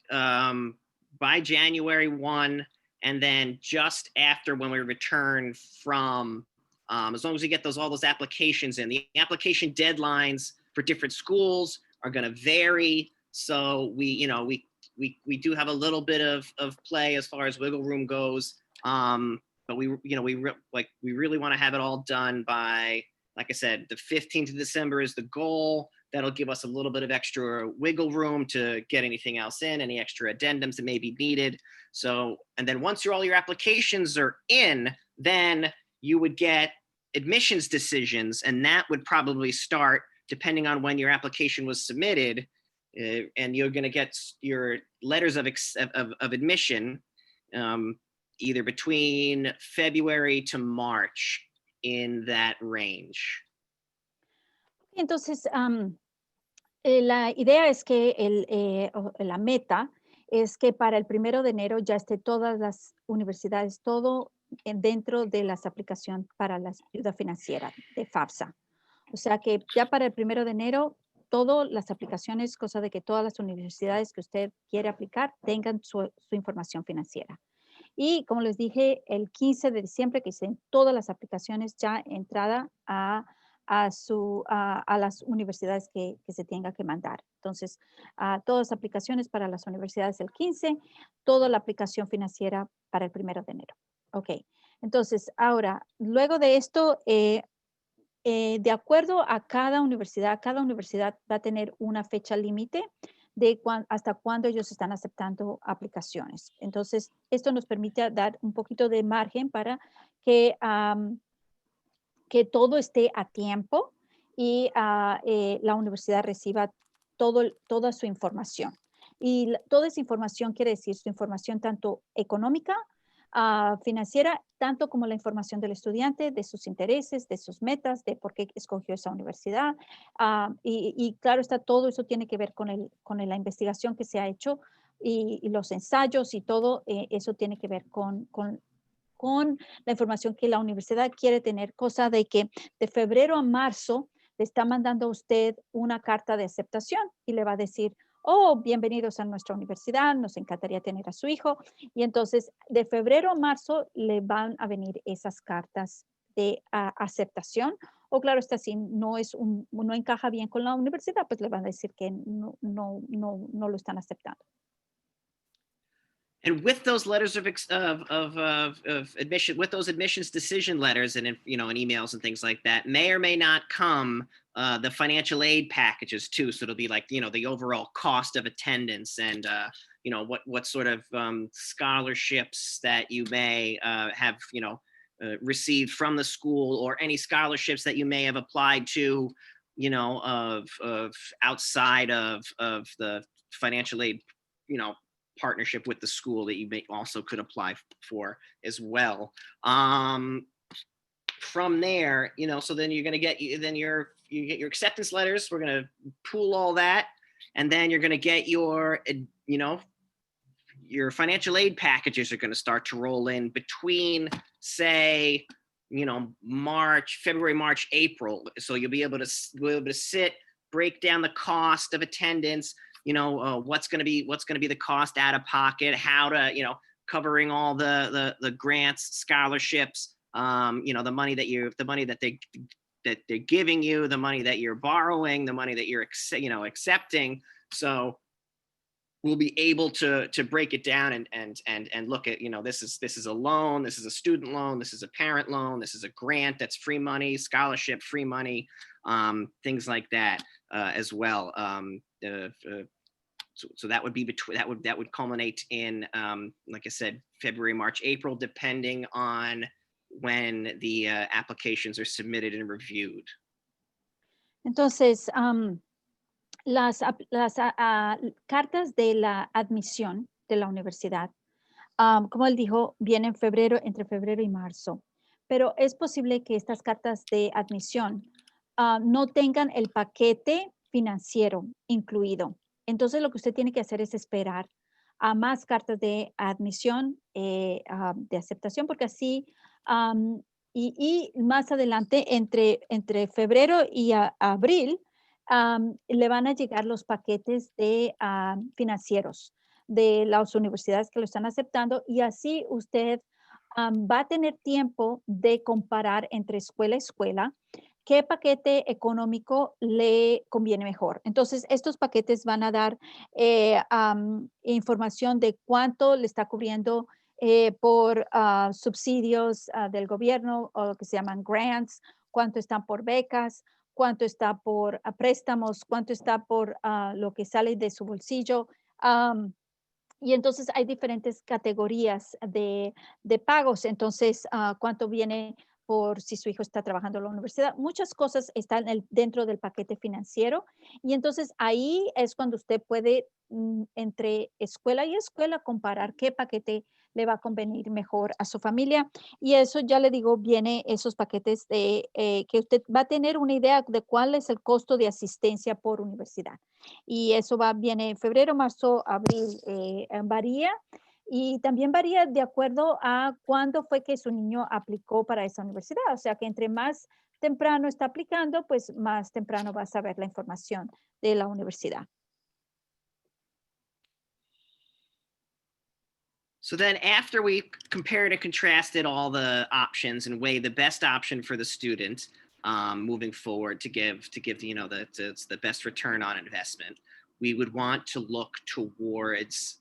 Speaker 3: by January 1. And then just after, when we return from, as long as we get all those applications in, the application deadlines for different schools are going to vary. So we do have a little bit of play as far as wiggle room goes. But we really want to have it all done by, like I said, the 15th of December is the goal. That'll give us a little bit of extra wiggle room to get anything else in, any extra addendums that may be needed. So, and then once all your applications are in, then you would get admissions decisions, and that would probably start depending on when your application was submitted, and you're going to get your letters of admission either between February to March, in that range.
Speaker 1: Entonces, la idea es que la meta es que para el 1 de enero ya esté todas las universidades, todo dentro de las aplicaciones para la ayuda financiera de FAFSA. O sea que ya para el 1 de enero, todas las aplicaciones, cosa de que todas las universidades que usted quiere aplicar tengan su información financiera. Y como les dije, el 15 de diciembre que estén todas las aplicaciones ya entrada a las universidades que se tenga que mandar. Entonces, todas las aplicaciones para las universidades el 15, toda la aplicación financiera para el 1 de enero. Ok, entonces ahora, luego de esto, de acuerdo a cada universidad va a tener una fecha límite de hasta cuándo ellos están aceptando aplicaciones. Entonces, esto nos permite dar un poquito de margen para que todo esté a tiempo y la universidad reciba toda su información. Y toda esa información quiere decir su información tanto económica, financiera, tanto como la información del estudiante, de sus intereses, de sus metas, de por qué escogió esa universidad. Y claro está, todo eso tiene que ver con la investigación que se ha hecho y los ensayos y todo eso tiene que ver con la información que la universidad quiere tener, cosa de que de febrero a marzo le está mandando a usted una carta de aceptación y le va a decir, oh, bienvenidos a nuestra universidad, nos encantaría tener a su hijo. Y entonces, de febrero a marzo le van a venir esas cartas de aceptación O claro está, si no encaja bien con la universidad, pues le van a decir que no lo están aceptando.
Speaker 3: And with those letters of admission, with those admissions decision letters and, you know, and emails and things like that, may or may not come the financial aid packages too. So it'll be like, you know, the overall cost of attendance and, you know, what sort of scholarships that you may have, you know, received from the school, or any scholarships that you may have applied to, you know, of outside of the financial aid, you know, partnership with the school that you may also could apply for as well. From there, you know, so then you're going to get, you get your acceptance letters. We're going to pool all that, and then you're going to get your, you know, your financial aid packages are going to start to roll in between, say, you know, February, March, April. So you'll be able to sit, break down the cost of attendance, you know, what's going to be the cost out of pocket, how to, you know, covering all the grants, scholarships, you know, the money that they're giving you, the money that you're borrowing, the money that you're, you know, accepting. So we'll be able to break it down and look at, you know, this is a loan, this is a student loan, this is a parent loan, this is a grant that's free money, scholarship, free money, things like that as well. So that would be that would culminate in, like I said, February, March, April, depending on when the applications are submitted and reviewed.
Speaker 1: Entonces, las cartas de la admisión de la universidad, como él dijo, vienen entre febrero y marzo, pero es posible que estas cartas de admisión no tengan el paquete financiero incluido. Entonces, lo que usted tiene que hacer es esperar a más cartas de admisión, de aceptación, porque así, y más adelante, entre febrero y abril, le van a llegar los paquetes de financieros de las universidades que lo están aceptando, y así usted va a tener tiempo de comparar entre escuela y escuela qué paquete económico le conviene mejor. Entonces, estos paquetes van a dar información de cuánto le está cubriendo por subsidios del gobierno, o lo que se llaman grants, cuánto están por becas, cuánto está por préstamos, cuánto está por lo que sale de su bolsillo. Y entonces hay diferentes categorías de pagos. Entonces, cuánto viene por si su hijo está trabajando en la universidad. Muchas cosas están dentro del paquete financiero. Y entonces ahí es cuando usted puede, entre escuela y escuela, comparar qué paquete le va a convenir mejor a su familia. Y eso, ya le digo, viene esos paquetes de que usted va a tener una idea de cuál es el costo de asistencia por universidad. Y eso viene febrero, marzo, abril, varía. Y también varía de acuerdo a cuándo fue que su niño aplicó para esa universidad. O sea que entre más temprano está aplicando, pues más temprano va a saber la información de la universidad.
Speaker 3: So then after we compared and contrasted all the options and weighed the best option for the student moving forward to give you know, it's the best return on investment, we would want to look towards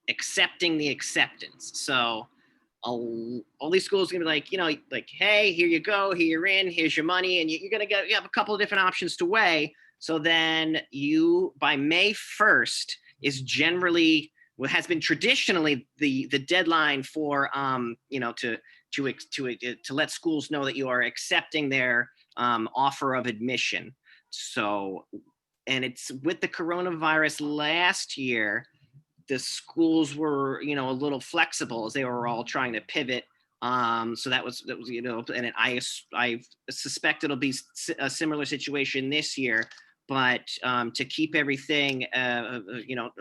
Speaker 3: accepting the acceptance. So all these schools are gonna be like, you know, like, hey, here you go, here you're in, here's your money, and you have a couple of different options to weigh. So then by May 1st is generally what has been traditionally the deadline for you know, to let schools know that you are accepting their offer of admission. So, and it's with the coronavirus last year, the schools were, you know, a little flexible as they were all trying to pivot. So that was, you know, and I suspect it'll be a similar situation this year. But to keep everything, you know,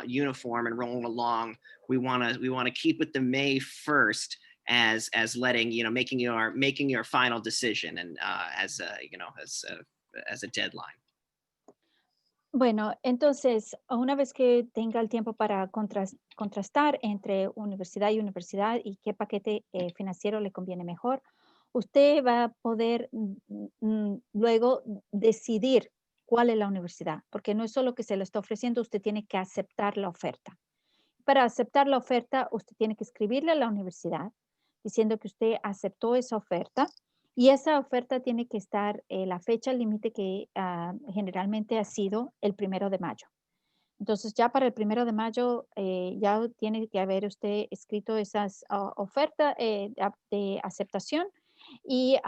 Speaker 3: uniform and rolling along, we want to keep with the May 1st as letting, you know, making your final decision, and as a, you know, as a deadline.
Speaker 1: Bueno, entonces, una vez que tenga el tiempo para contrastar entre universidad y universidad y qué paquete financiero le conviene mejor, usted va a poder luego decidir cuál es la universidad, porque no es solo que se le está ofreciendo, usted tiene que aceptar la oferta. Para aceptar la oferta, usted tiene que escribirle a la universidad diciendo que usted aceptó esa oferta y esa oferta tiene que estar, la fecha límite que generalmente ha sido el 1 de mayo. Entonces, ya para el 1 de mayo, ya tiene que haber usted escrito esas ofertas de aceptación y,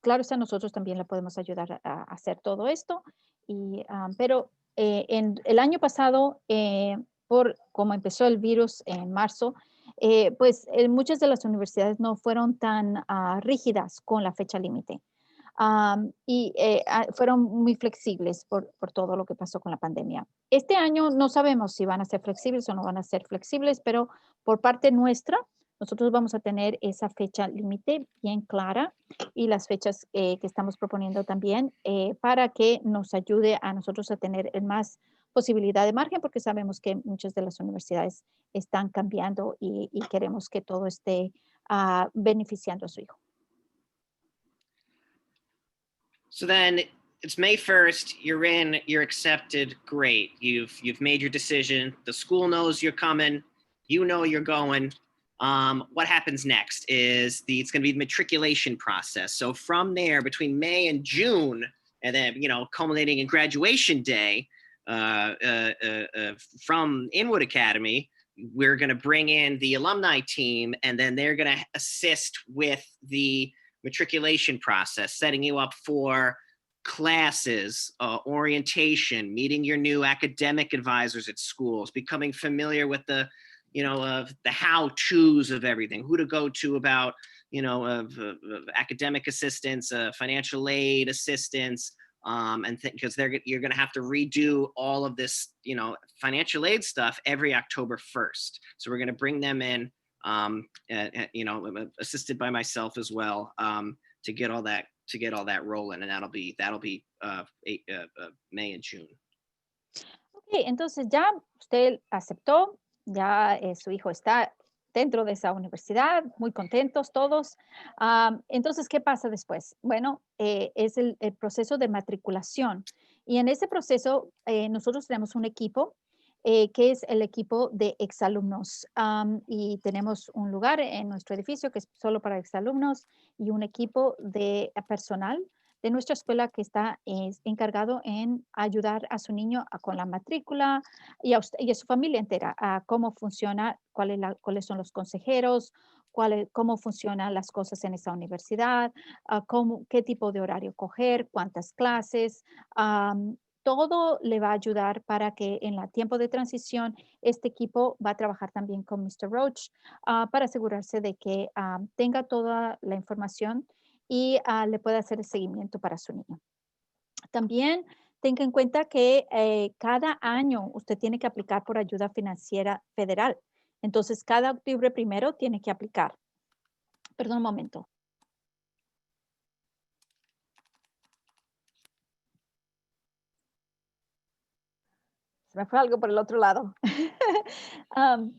Speaker 1: claro, nosotros también le podemos ayudar a hacer todo esto. Pero en el año pasado, por como empezó el virus en marzo, pues muchas de las universidades no fueron tan rígidas con la fecha límite. Fueron muy flexibles por todo lo que pasó con la pandemia. Este año no sabemos si van a ser flexibles o no van a ser flexibles, pero por parte nuestra, nosotros vamos a tener esa fecha límite bien clara y las fechas que estamos proponiendo también para que nos ayude a nosotros a tener más posibilidad de margen, porque sabemos que muchas de las universidades están cambiando y queremos que todo esté beneficiando a su hijo.
Speaker 3: So then it's May 1st, you're in, you're accepted, great. You've made your decision. The school knows you're coming. You know you're going. What happens next is it's going to be the matriculation process. So from there, between May and June, and then, culminating in graduation day from Inwood Academy, we're going to bring in the alumni team, and then they're going to assist with the matriculation process, setting you up for classes, orientation, meeting your new academic advisors at schools, becoming familiar with the how-tos of everything, who to go to about, academic assistance, financial aid assistance, because you're going to have to redo all of this, financial aid stuff every October 1st. So we're going to bring them in, assisted by myself as well, to get all that rolling, and that'll be May and June.
Speaker 1: Ok, entonces ya usted aceptó, ya su hijo está dentro de esa universidad, muy contentos todos. Entonces, ¿qué pasa después? Bueno, es el proceso de matriculación. Y en ese proceso, nosotros tenemos un equipo que es el equipo de exalumnos. Y tenemos un lugar en nuestro edificio que es solo para exalumnos y un equipo de personal de nuestra escuela que está encargado en ayudar a su niño con la matrícula y a su familia entera, a cómo funciona, cuáles son los consejeros, cómo funcionan las cosas en esa universidad, qué tipo de horario coger, cuántas clases. Todo le va a ayudar para que en el tiempo de transición este equipo va a trabajar también con Mr. Roach para asegurarse de que tenga toda la información y le pueda hacer el seguimiento para su niño. También tenga en cuenta que cada año usted tiene que aplicar por ayuda financiera federal. Entonces, cada octubre 1 tiene que aplicar. Perdón un momento. Se me fue algo por el otro lado.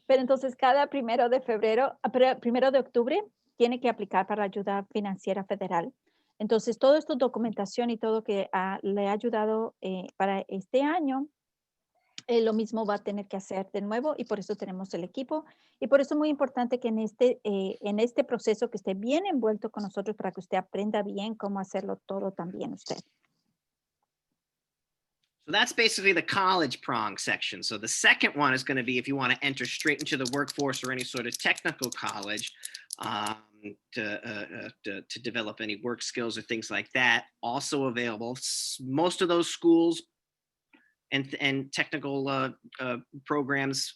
Speaker 1: Pero entonces, cada 1 de febrero, 1 de octubre, tiene que aplicar para ayuda financiera federal. Entonces, toda esta documentación y todo que le ha ayudado para este año, lo mismo va a tener que hacer de nuevo y por eso tenemos el equipo. Y por eso es muy importante que en este proceso que esté bien envuelto con nosotros para que usted aprenda bien cómo hacerlo todo también usted.
Speaker 3: So that's basically the college prong section. So the second one is going to be if you want to enter straight into the workforce or any sort of technical college to develop any work skills or things like that, also available. Most of those schools and technical programs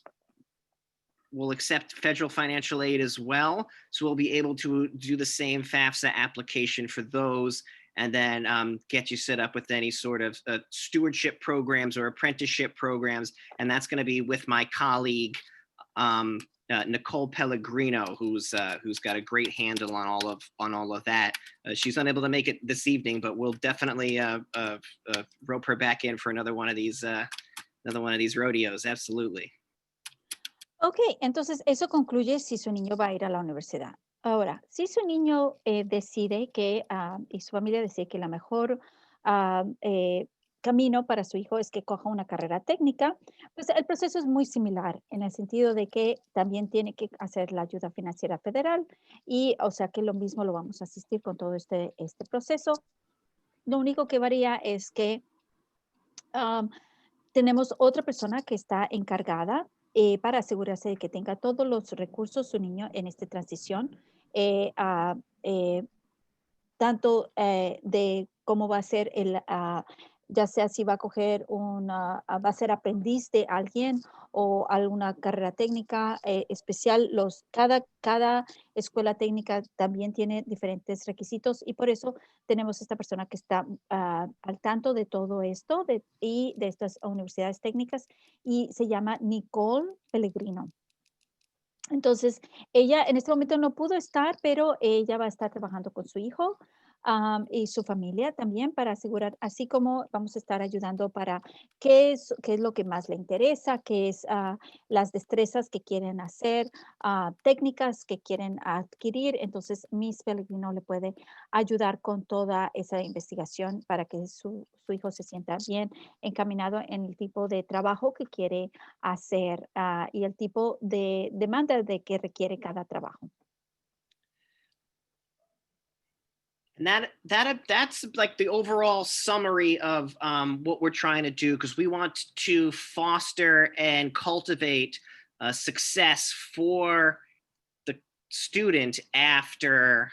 Speaker 3: will accept federal financial aid as well. So we'll be able to do the same FAFSA application for those, and then get you set up with any sort of stewardship programs or apprenticeship programs. And that's going to be with my colleague, Nicole Pellegrino, who's got a great handle on all of that. She's unable to make it this evening, but we'll definitely rope her back in for another one of these rodeos. Absolutely.
Speaker 1: Ok, entonces eso concluye si su niño va a ir a la universidad. Ahora, si su niño decide que, y su familia decide que la mejor camino para su hijo es que coja una carrera técnica, pues el proceso es muy similar en el sentido de que también tiene que hacer la ayuda financiera federal y, o sea, que lo mismo lo vamos a asistir con todo este proceso. Lo único que varía es que am, tenemos otra persona que está encargada para asegurarse de que tenga todos los recursos su niño en esta transición. eh, ah, eh, Tanto de cómo va a ser ya sea si va a coger va a ser aprendiz de alguien o alguna carrera técnica especial. Cada escuela técnica también tiene diferentes requisitos y por eso tenemos esta persona que está al tanto de todo esto y de estas universidades técnicas y se llama Nicole Pellegrino. Entonces, ella en este momento no pudo estar, pero ella va a estar trabajando con su hijo, y su familia también para asegurar, así como vamos a estar ayudando para qué es lo que más le interesa, qué es las destrezas que quieren hacer, técnicas que quieren adquirir. Entonces, Miss Pellegrino le puede ayudar con toda esa investigación para que su hijo se sienta bien encaminado en el tipo de trabajo que quiere hacer y el tipo de demanda de que requiere cada trabajo.
Speaker 3: And that's like the overall summary of what we're trying to do, because we want to foster and cultivate success for the student after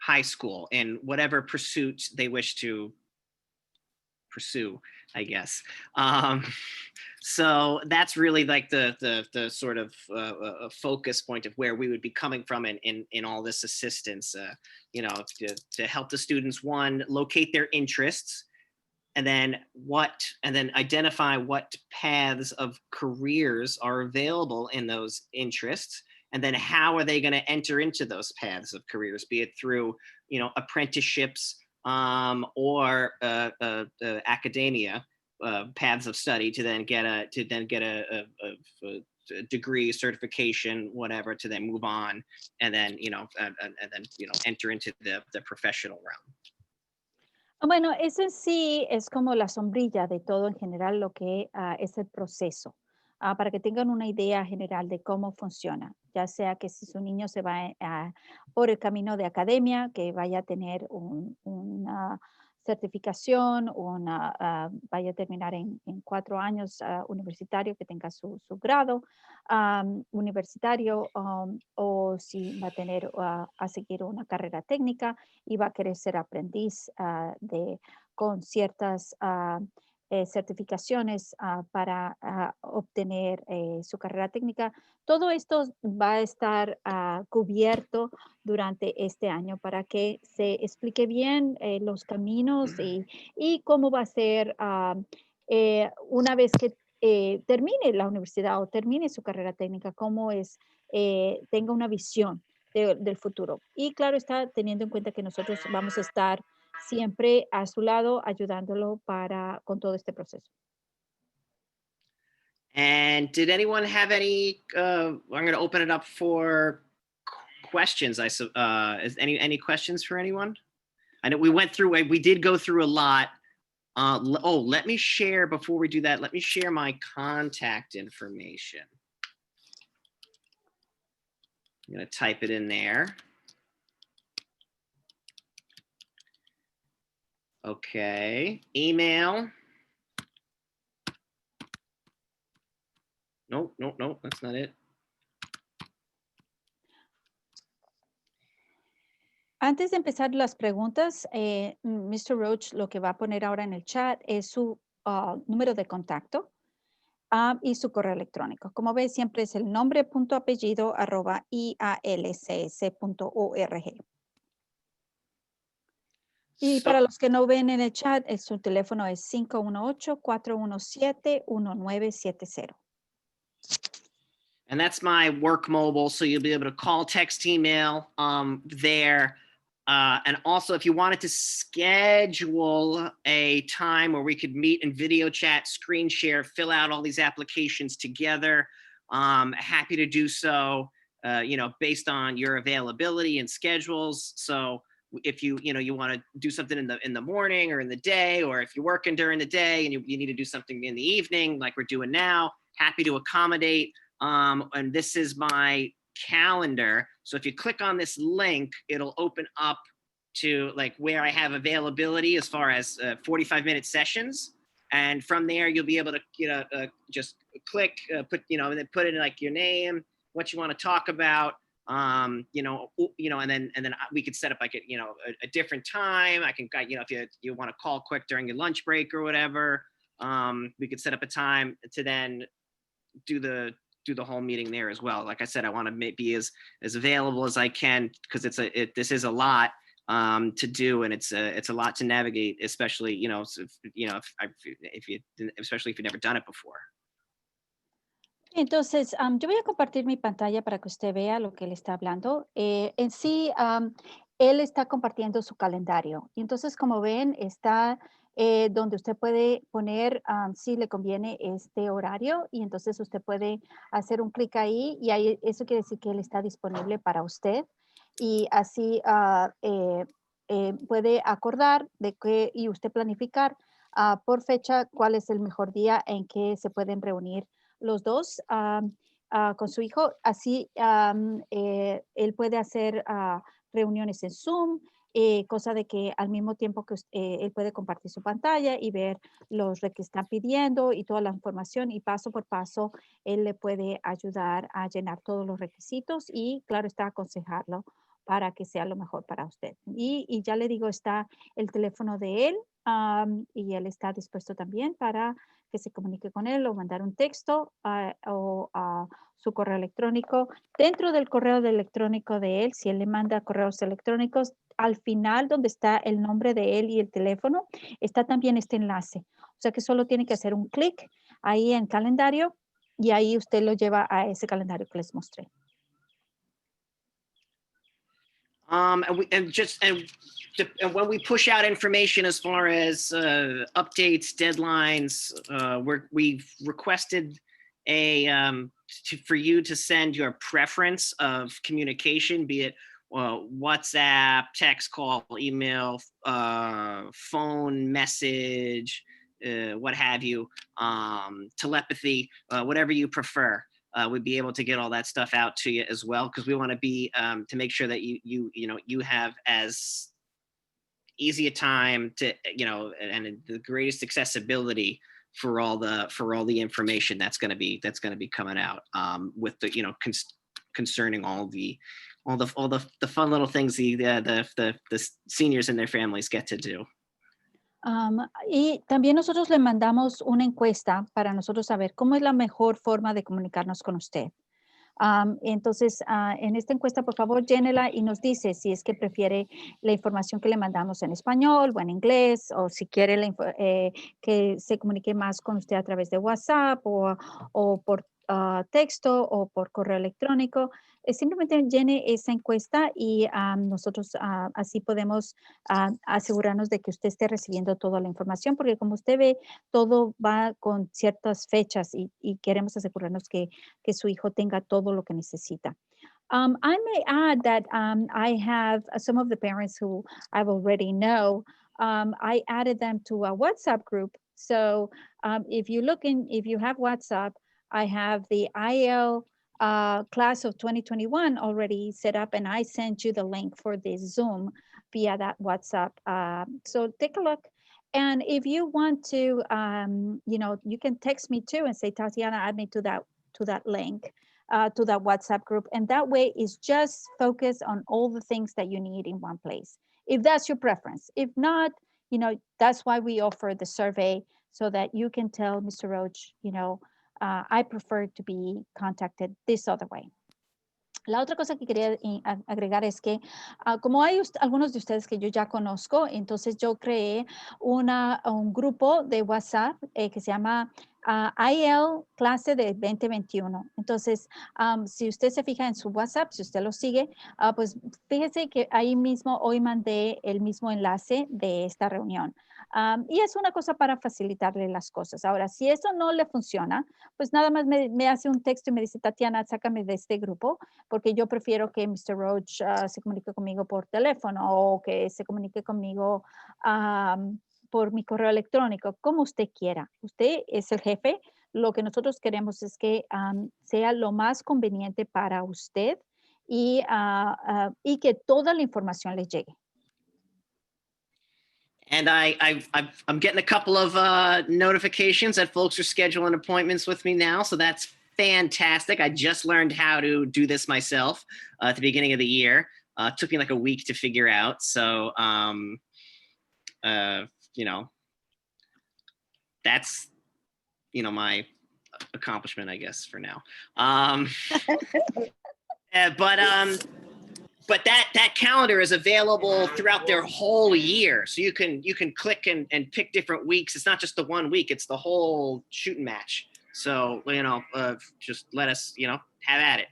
Speaker 3: high school in whatever pursuit they wish to pursue, I guess. So that's really like the sort of focus point of where we would be coming from in all this assistance, to help the students, one, locate their interests, and then identify what paths of careers are available in those interests, and then how are they going to enter into those paths of careers, be it through apprenticeships or academia, paths of study, to then get a degree, certification, whatever, to then move on and then enter into the professional realm.
Speaker 1: Bueno, eso en sí es como la sombrilla de todo en general, lo que es el proceso, para que tengan una idea general de cómo funciona, ya sea que si su niño se va por el camino de academia, que vaya a tener una certificación, vaya a terminar en 4 años universitario, que tenga su grado universitario, o si va a tener a seguir una carrera técnica y va a querer ser aprendiz con ciertas certificaciones para obtener su carrera técnica. Todo esto va a estar cubierto durante este año para que se explique bien los caminos y cómo va a ser una vez que termine la universidad o termine su carrera técnica, cómo tenga una visión del futuro. Y claro, está teniendo en cuenta que nosotros vamos a estar siempre a su lado ayudándolo con todo este proceso.
Speaker 3: And did anyone have any? I'm going to open it up for questions. Is any questions for anyone? I know we did go through a lot. Let me share, before we do that, let me share my contact information. I'm going to type it in there. Okay, email. Nope, that's not it.
Speaker 1: Antes de empezar las preguntas, Mr. Roach lo que va a poner ahora en el chat es su número de contacto y su correo electrónico. Como ves, siempre es el nombre.apellido@ialcs.org. Y para los que no ven en el chat, su teléfono es 518-417-1970.
Speaker 3: And that's my work mobile, so you'll be able to call, text, email there. And also, if you wanted to schedule a time where we could meet and video chat, screen share, fill out all these applications together, happy to do so. based on your availability and schedules. So if you want to do something in the morning or in the day, or if you're working during the day and you need to do something in the evening, like we're doing now, happy to accommodate. And this is my calendar. So if you click on this link, it'll open up to like where I have availability as far as 45-minute sessions. And from there, you'll be able to, just click, put, and then put in like your name, what you want to talk about, and then we could set up like a different time. I can, if you want to call quick during your lunch break or whatever, we could set up a time to then do the whole meeting there as well. Like I said, I want to be as available as I can, because this is a lot to do, and it's a lot to navigate, especially especially if you've never done it before.
Speaker 1: Entonces, yo voy a compartir mi pantalla para que usted vea lo que él está hablando. En sí, él está compartiendo su calendario. Y entonces, como ven, está donde usted puede poner si le conviene este horario. Y entonces usted puede hacer un clic ahí, y ahí eso quiere decir que él está disponible para usted. Y así puede acordar y usted planificar por fecha cuál es el mejor día en que se pueden reunir los dos con su hijo. Así él puede hacer reuniones en Zoom, cosa de que al mismo tiempo que él puede compartir su pantalla y ver los que están pidiendo y toda la información, y paso por paso él le puede ayudar a llenar todos los requisitos y, claro está, aconsejarlo para que sea lo mejor para usted. Y ya le digo, está el teléfono de él y él está dispuesto también para que se comunique con él o mandar un texto o su correo electrónico. Dentro del correo electrónico de él, si él le manda correos electrónicos, al final donde está el nombre de él y el teléfono, está también este enlace. O sea que solo tiene que hacer un clic ahí en calendario y ahí usted lo lleva a ese calendario que les mostré.
Speaker 3: And when we push out information as far as updates, deadlines, we've requested for you to send your preference of communication, be it WhatsApp, text, call, email, phone, message, what have you, telepathy, whatever you prefer. We'd be able to get all that stuff out to you as well, because we want to be to make sure that you have as easy a time to and the greatest accessibility for all the information that's going to be coming out with the concerning all the fun little things the seniors and their families get to do.
Speaker 1: Y también nosotros le mandamos una encuesta para nosotros saber cómo es la mejor forma de comunicarnos con usted. Entonces, en esta encuesta, por favor, llénela y nos dice si es que prefiere la información que le mandamos en español o en inglés, o si quiere que se comunique más con usted a través de WhatsApp o por texto o por correo electrónico. Simplemente llene esa encuesta y nosotros así podemos asegurarnos de que usted esté recibiendo toda la información, porque como usted ve, todo va con ciertas fechas y queremos asegurarnos que su hijo tenga todo lo que necesita. I may add that I have some of the parents who I already know. I added them to a WhatsApp group. So if you have WhatsApp, I have the IL class of 2021 already set up, and I sent you the link for this Zoom via that WhatsApp. So take a look. And if you want to, you can text me too and say, Tatiana, add me to that link, to that WhatsApp group. And that way is just focus on all the things that you need in one place, if that's your preference. If not, that's why we offer the survey, so that you can tell Mr. Roach, I prefer to be contacted this other way. La otra cosa que quería agregar es que como hay algunos de ustedes que yo ya conozco, entonces yo creé un grupo de WhatsApp que se llama IL clase de 2021. Entonces, si usted se fija en su WhatsApp, si usted lo sigue, pues fíjese que ahí mismo hoy mandé el mismo enlace de esta reunión. Y es una cosa para facilitarle las cosas. Ahora, si eso no le funciona, pues nada más me hace un texto y me dice, Tatiana, sácame de este grupo, porque yo prefiero que Mr. Roach se comunique conmigo por teléfono o que se comunique conmigo por mi correo electrónico, como usted quiera. Usted es el jefe. Lo que nosotros queremos es que sea lo más conveniente para usted y que toda la información le llegue.
Speaker 3: And I'm getting a couple of notifications that folks are scheduling appointments with me now. So that's fantastic. I just learned how to do this myself at the beginning of the year. It took me like a week to figure out. So, you know, that's, you know, my accomplishment, I guess, for now. But that calendar is available throughout their whole year. So you can click and pick different weeks. It's not just the 1 week, it's the whole shooting match. So, you know, just let us, you know, have at it.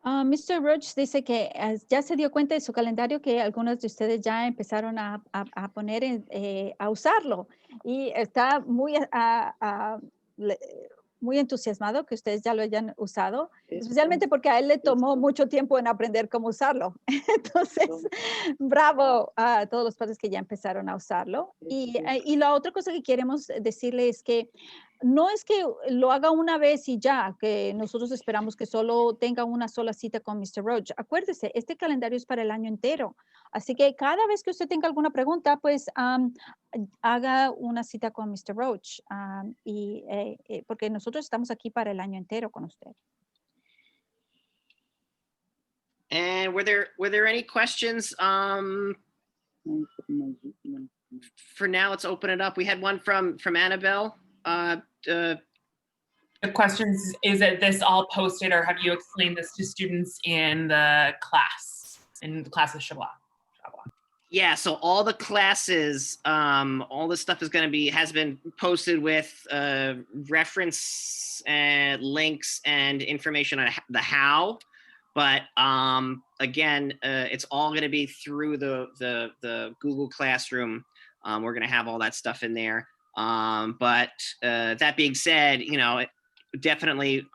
Speaker 1: Mr. Roach dice que ya se dio cuenta de su calendario que algunos de ustedes ya empezaron a poner a usarlo y está muy muy entusiasmado que ustedes ya lo hayan usado, especialmente porque a él le tomó mucho tiempo en aprender cómo usarlo. Entonces, bravo a todos los padres que ya empezaron a usarlo. Y la otra cosa que queremos decirle es que no es que lo haga una vez y ya, que nosotros esperamos que solo tenga una sola cita con Mr. Roach. Acuérdese, este calendario es para el año entero. Así que cada vez que usted tenga alguna pregunta, pues haga una cita con Mr. Roach. Porque nosotros estamos aquí para el año entero con usted.
Speaker 3: And were there any questions? For now, let's open it up. We had one from Annabelle.
Speaker 2: The question is that this all posted, or have you explained this to students in the class of Shabbat?
Speaker 3: Yeah, so all the classes, all this stuff has been posted with reference and links and information on the how. But again, it's all going to be through the Google Classroom. We're going to have all that stuff in there. But that being said, you know, definitely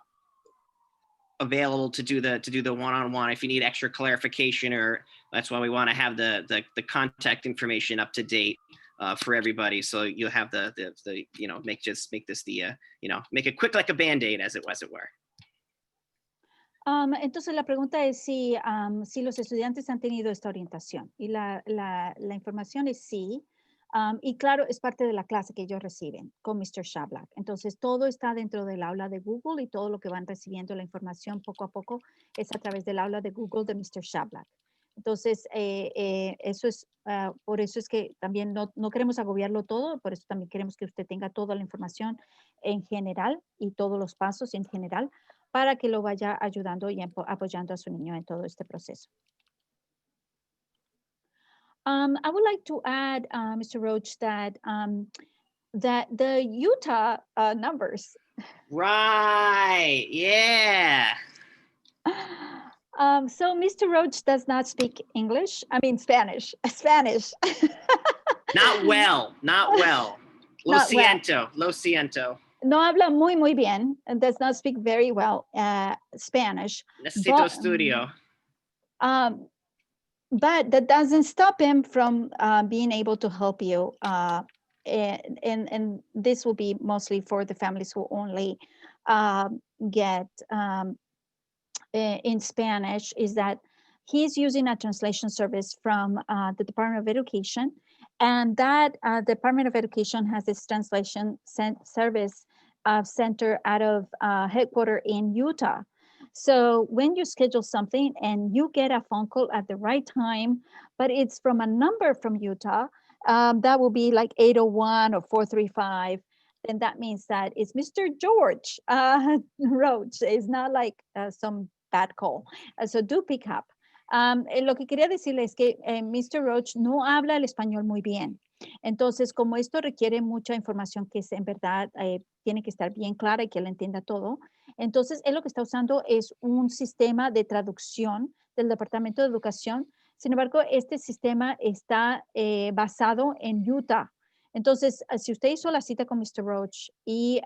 Speaker 3: available to do the one-on-one if you need extra clarification, or that's why we want to have the contact information up to date for everybody. So you'll have the you know, make this the you know, make it quick like a Band-Aid as it were.
Speaker 1: Entonces la pregunta es si los estudiantes han tenido esta orientación, y la información es sí. Y claro, es parte de la clase que ellos reciben con Mr. Shablack. Entonces, todo está dentro del aula de Google y todo lo que van recibiendo la información poco a poco es a través del aula de Google de Mr. Shablack. Entonces, eso es, por eso es que también no queremos agobiarlo todo, por eso también queremos que usted tenga toda la información en general y todos los pasos en general para que lo vaya ayudando y apoyando a su niño en todo este proceso. I would like to add, Mr. Roach, that the Utah numbers.
Speaker 3: Right, yeah.
Speaker 1: So Mr. Roach does not speak English. I mean, Spanish.
Speaker 3: Not well. Lo siento.
Speaker 1: No habla muy bien, and does not speak very well Spanish.
Speaker 3: Necesito estudio.
Speaker 1: But that doesn't stop him from being able to help you. And this will be mostly for the families who only get in Spanish, is that he's using a translation service from the Department of Education. And that Department of Education has this translation service center out of headquarters in Utah. So when you schedule something and you get a phone call at the right time, but it's from a number from Utah, that will be like 801 or 435, then that means that it's Mr. George Roach. It's not like some bad call. So do pick up. Lo que quería decirle es que Mr. Roach no habla el español muy bien. Entonces, como esto requiere mucha información que es en verdad tiene que estar bien clara y que él entienda todo, entonces él lo que está usando es un sistema de traducción del Departamento de Educación. Sin embargo, este sistema está basado en Utah. Entonces, si usted hizo la cita con Mr. Roach y,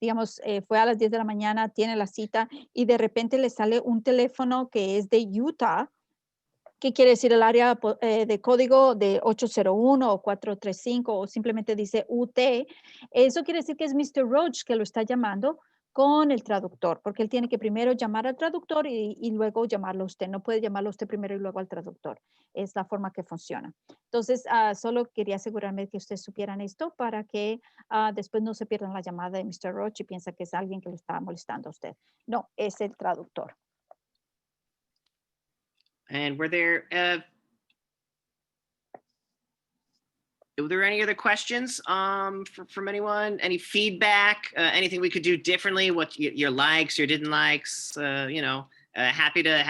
Speaker 1: digamos, fue a las 10 de la mañana, tiene la cita y de repente le sale un teléfono que es de Utah, ¿qué quiere decir el área de código de 801 o 435 o simplemente dice UT? Eso quiere decir que es Mr. Roach que lo está llamando con el traductor, porque él tiene que primero llamar al traductor y luego llamarlo a usted. No puede llamarlo a usted primero y luego al traductor. Es la forma que funciona. Entonces, solo quería asegurarme que ustedes supieran esto para que después no se pierdan la llamada de Mr. Roach y piensa que es alguien que lo está molestando a usted. No, es el traductor.
Speaker 3: And were there any other questions from anyone? Any feedback? Anything we could do differently? What your likes, your didn't likes? Happy to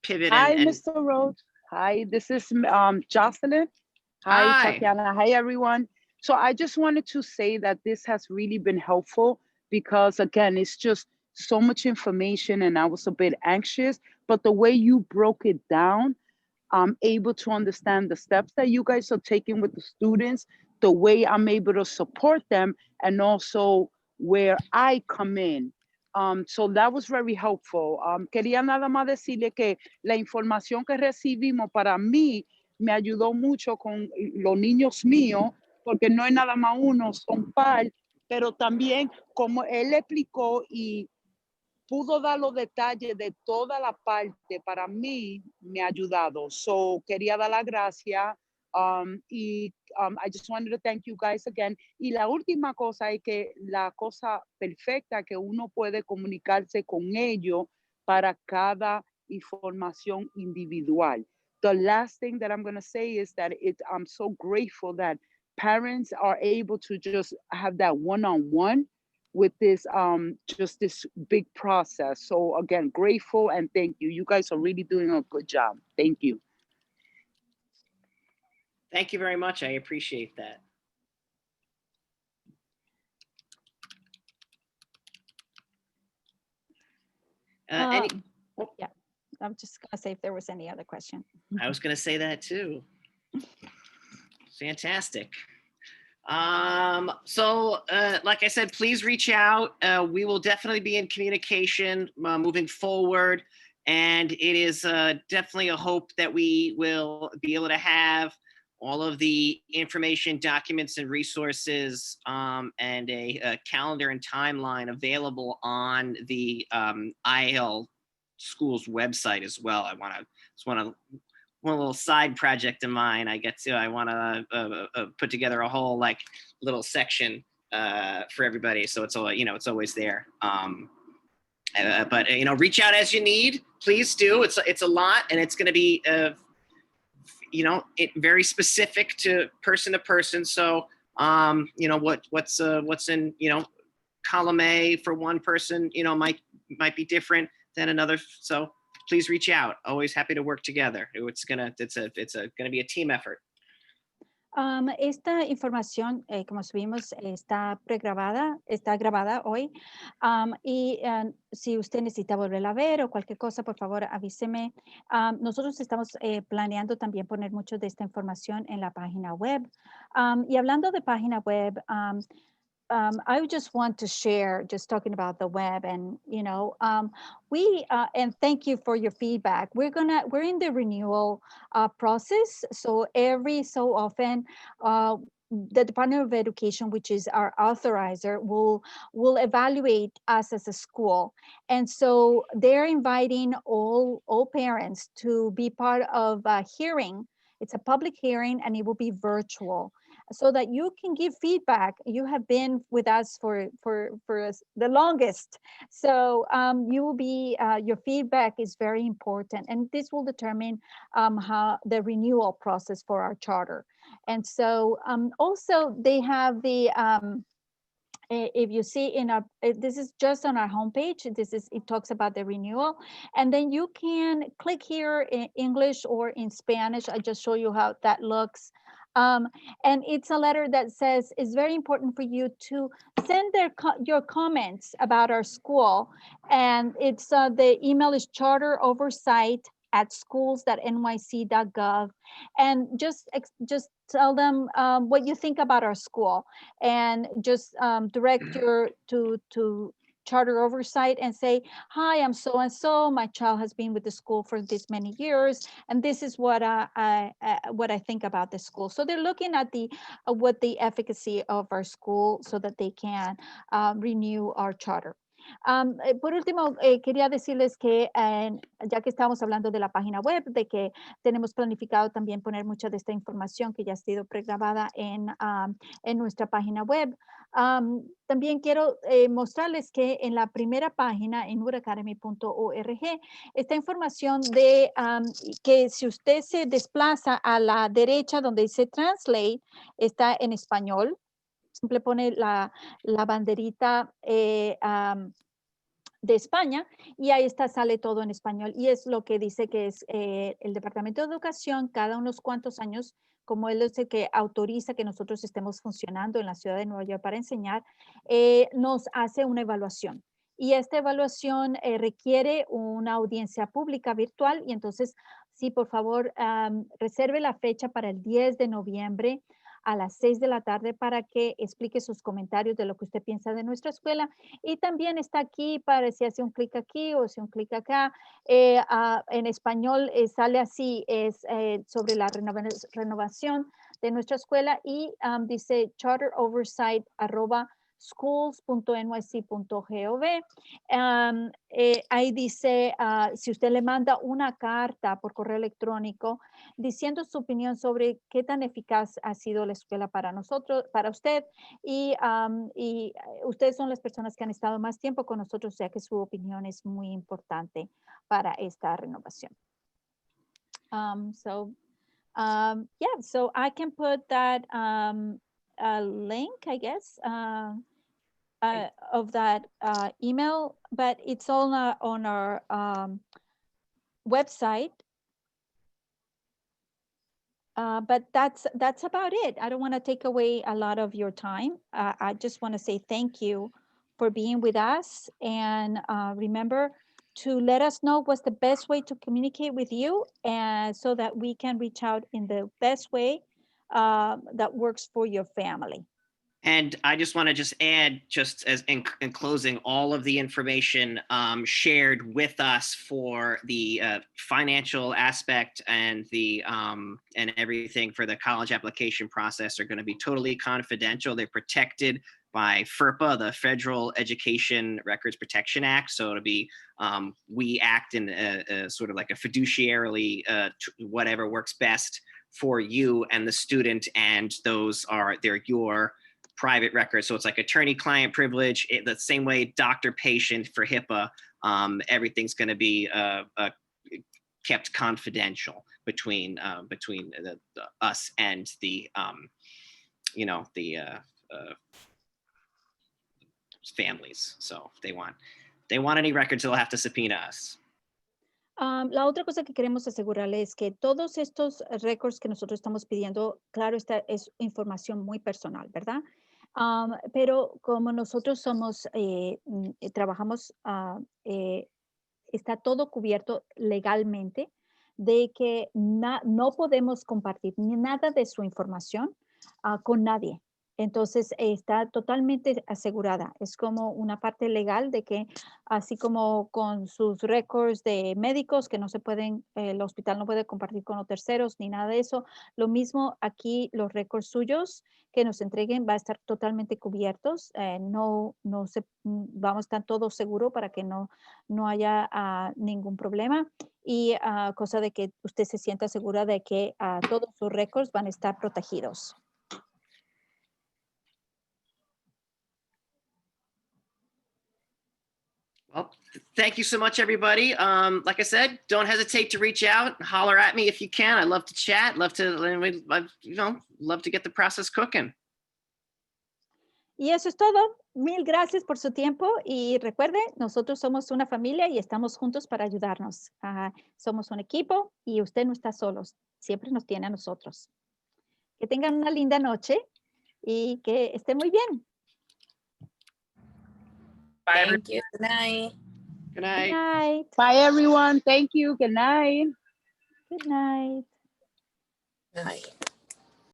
Speaker 3: pivot.
Speaker 4: Hi,
Speaker 3: and
Speaker 4: Mr. Roach. Hi, this is Jocelyn. Hi,
Speaker 3: Hi.
Speaker 4: Tatiana. Hi, everyone. So I just wanted to say that this has really been helpful because, again, it's just so much information and I was a bit anxious, but the way you broke it down, I'm able to understand the steps that you guys are taking with the students, the way I'm able to support them, and also where I come in. So that was very helpful. Quería nada más decirle que la información que recibimos para mí me ayudó mucho con los niños míos, porque no es nada más uno, son par, pero también como él explicó y pudo dar los detalles de toda la parte, para mí me ha ayudado. So quería dar las gracias. I just wanted to thank you guys again. Y la última cosa es que la cosa perfecta que uno puede comunicarse con ellos para cada información individual. The last thing that I'm going to say is that I'm so grateful that parents are able to just have that one-on-one with this just this big process. So again, grateful and thank you. You guys are really doing a good job. Thank you.
Speaker 3: Thank you very much. I appreciate that.
Speaker 1: Yeah, I'm just gonna say if there was any other question.
Speaker 3: I was going to say that too. Fantastic. So like I said, please reach out. We will definitely be in communication moving forward. And it is definitely a hope that we will be able to have all of the information, documents, and resources and a calendar and timeline available on the IL school's website as well. I just want to one little side project of mine. I want to put together a whole like little section for everybody, so it's all it's always there. But reach out as you need. Please do. It's a lot, and it's going to be very specific to person. So what's in column A for one person might be different than another. So please reach out. Always happy to work together. It's gonna be a team effort.
Speaker 1: Esta información, como subimos, está grabada hoy. Y si usted necesita volverla a ver o cualquier cosa, por favor, avíseme. Nosotros estamos planeando también poner mucho de esta información en la página web. Y hablando de página web, I just want to share, just talking about the web, and and thank you for your feedback. We're in the renewal process, so every so often, the Department of Education, which is our authorizer, will evaluate us as a school, and so they're inviting all parents to be part of a hearing. It's a public hearing, and it will be virtual, so that you can give feedback. You have been with us for the longest, so you will be your feedback is very important, and this will determine how the renewal process for our charter. And so also they have the If you see in our, this is just on our homepage, it talks about the renewal, and then you can click here in English or in Spanish. I just show you how that looks. And it's a letter that says it's very important for you to send your comments about our school. And it's the email is charteroversight@schools.nyc.gov, and just tell them what you think about our school, and just direct your to charter oversight and say, hi, I'm so and so, my child has been with the school for this many years, and this is what I think about the school. So they're looking at what the efficacy of our school, so that they can renew our charter. Por último, quería decirles que ya que estamos hablando de la página web, de que tenemos planificado también poner mucha de esta información que ya ha sido pregrabada en nuestra página web. También quiero mostrarles que en la primera página, en uracademy.org, esta información de que si usted se desplaza a la derecha donde dice Translate, está en español. Simple pone la banderita de España, y ahí sale todo en español, y es lo que dice que es el Departamento de Educación, cada unos cuantos años, como él es el que autoriza que nosotros estemos funcionando en la ciudad de Nueva York para enseñar, nos hace una evaluación. Y esta evaluación requiere una audiencia pública virtual, y entonces, sí, por favor, reserve la fecha para el 10 de noviembre a las 6 de la tarde para que explique sus comentarios de lo que usted piensa de nuestra escuela. Y también está aquí para si hace un clic aquí o si un clic acá. En español sale así, es sobre la renovación de nuestra escuela, y dice charteroversight@schools.nyc.gov. Ahí dice, si usted le manda una carta por correo electrónico diciendo su opinión sobre qué tan eficaz ha sido la escuela para nosotros, para usted, y ustedes son las personas que han estado más tiempo con nosotros, o sea que su opinión es muy importante para esta renovación. Yeah, so I can put that a link, I guess, of that email, but it's all on our website. But that's about it. I don't want to take away a lot of your time. I just want to say thank you for being with us, and remember to let us know what's the best way to communicate with you, and so that we can reach out in the best way that works for your family.
Speaker 3: And I just want to just add, just as in closing, all of the information shared with us for the financial aspect and the and everything for the college application process are going to be totally confidential. They're protected by FERPA, the Federal Education Records Protection Act. So it'll be, we act in a sort of like a fiduciarily, whatever works best for you and the student, and they're your private records. So it's like attorney-client privilege, the same way doctor-patient for HIPAA, everything's going to be kept confidential between us and the families. So if they want any records, they'll have to subpoena us.
Speaker 1: La otra cosa que queremos asegurarle es que todos estos récords que nosotros estamos pidiendo, claro, esta es información muy personal, ¿verdad? Pero como nosotros trabajamos, está todo cubierto legalmente, de que no podemos compartir nada de su información con nadie. Entonces está totalmente asegurada. Es como una parte legal de que, así como con sus récords de médicos que no se pueden, el hospital no puede compartir con los terceros ni nada de eso. Lo mismo aquí, los récords suyos que nos entreguen va a estar totalmente cubiertos. Vamos a estar todos seguros para que no haya ningún problema, y cosa de que usted se sienta segura de que todos sus récords van a estar protegidos.
Speaker 3: Well, thank you so much, everybody. Like I said, don't hesitate to reach out, holler at me if you can. I love to chat, love to get the process cooking.
Speaker 1: Y eso es todo. Mil gracias por su tiempo y recuerde, nosotros somos una familia y estamos juntos para ayudarnos. Somos un equipo y usted no está solos. Siempre nos tiene a nosotros. Que tengan una linda noche y que esté muy bien.
Speaker 2: Bye, everyone.
Speaker 5: Thank you. Good night.
Speaker 3: Good
Speaker 1: Good
Speaker 3: night.
Speaker 1: night.
Speaker 4: Bye, everyone. Thank you. Good night.
Speaker 1: Good night.
Speaker 5: Good night.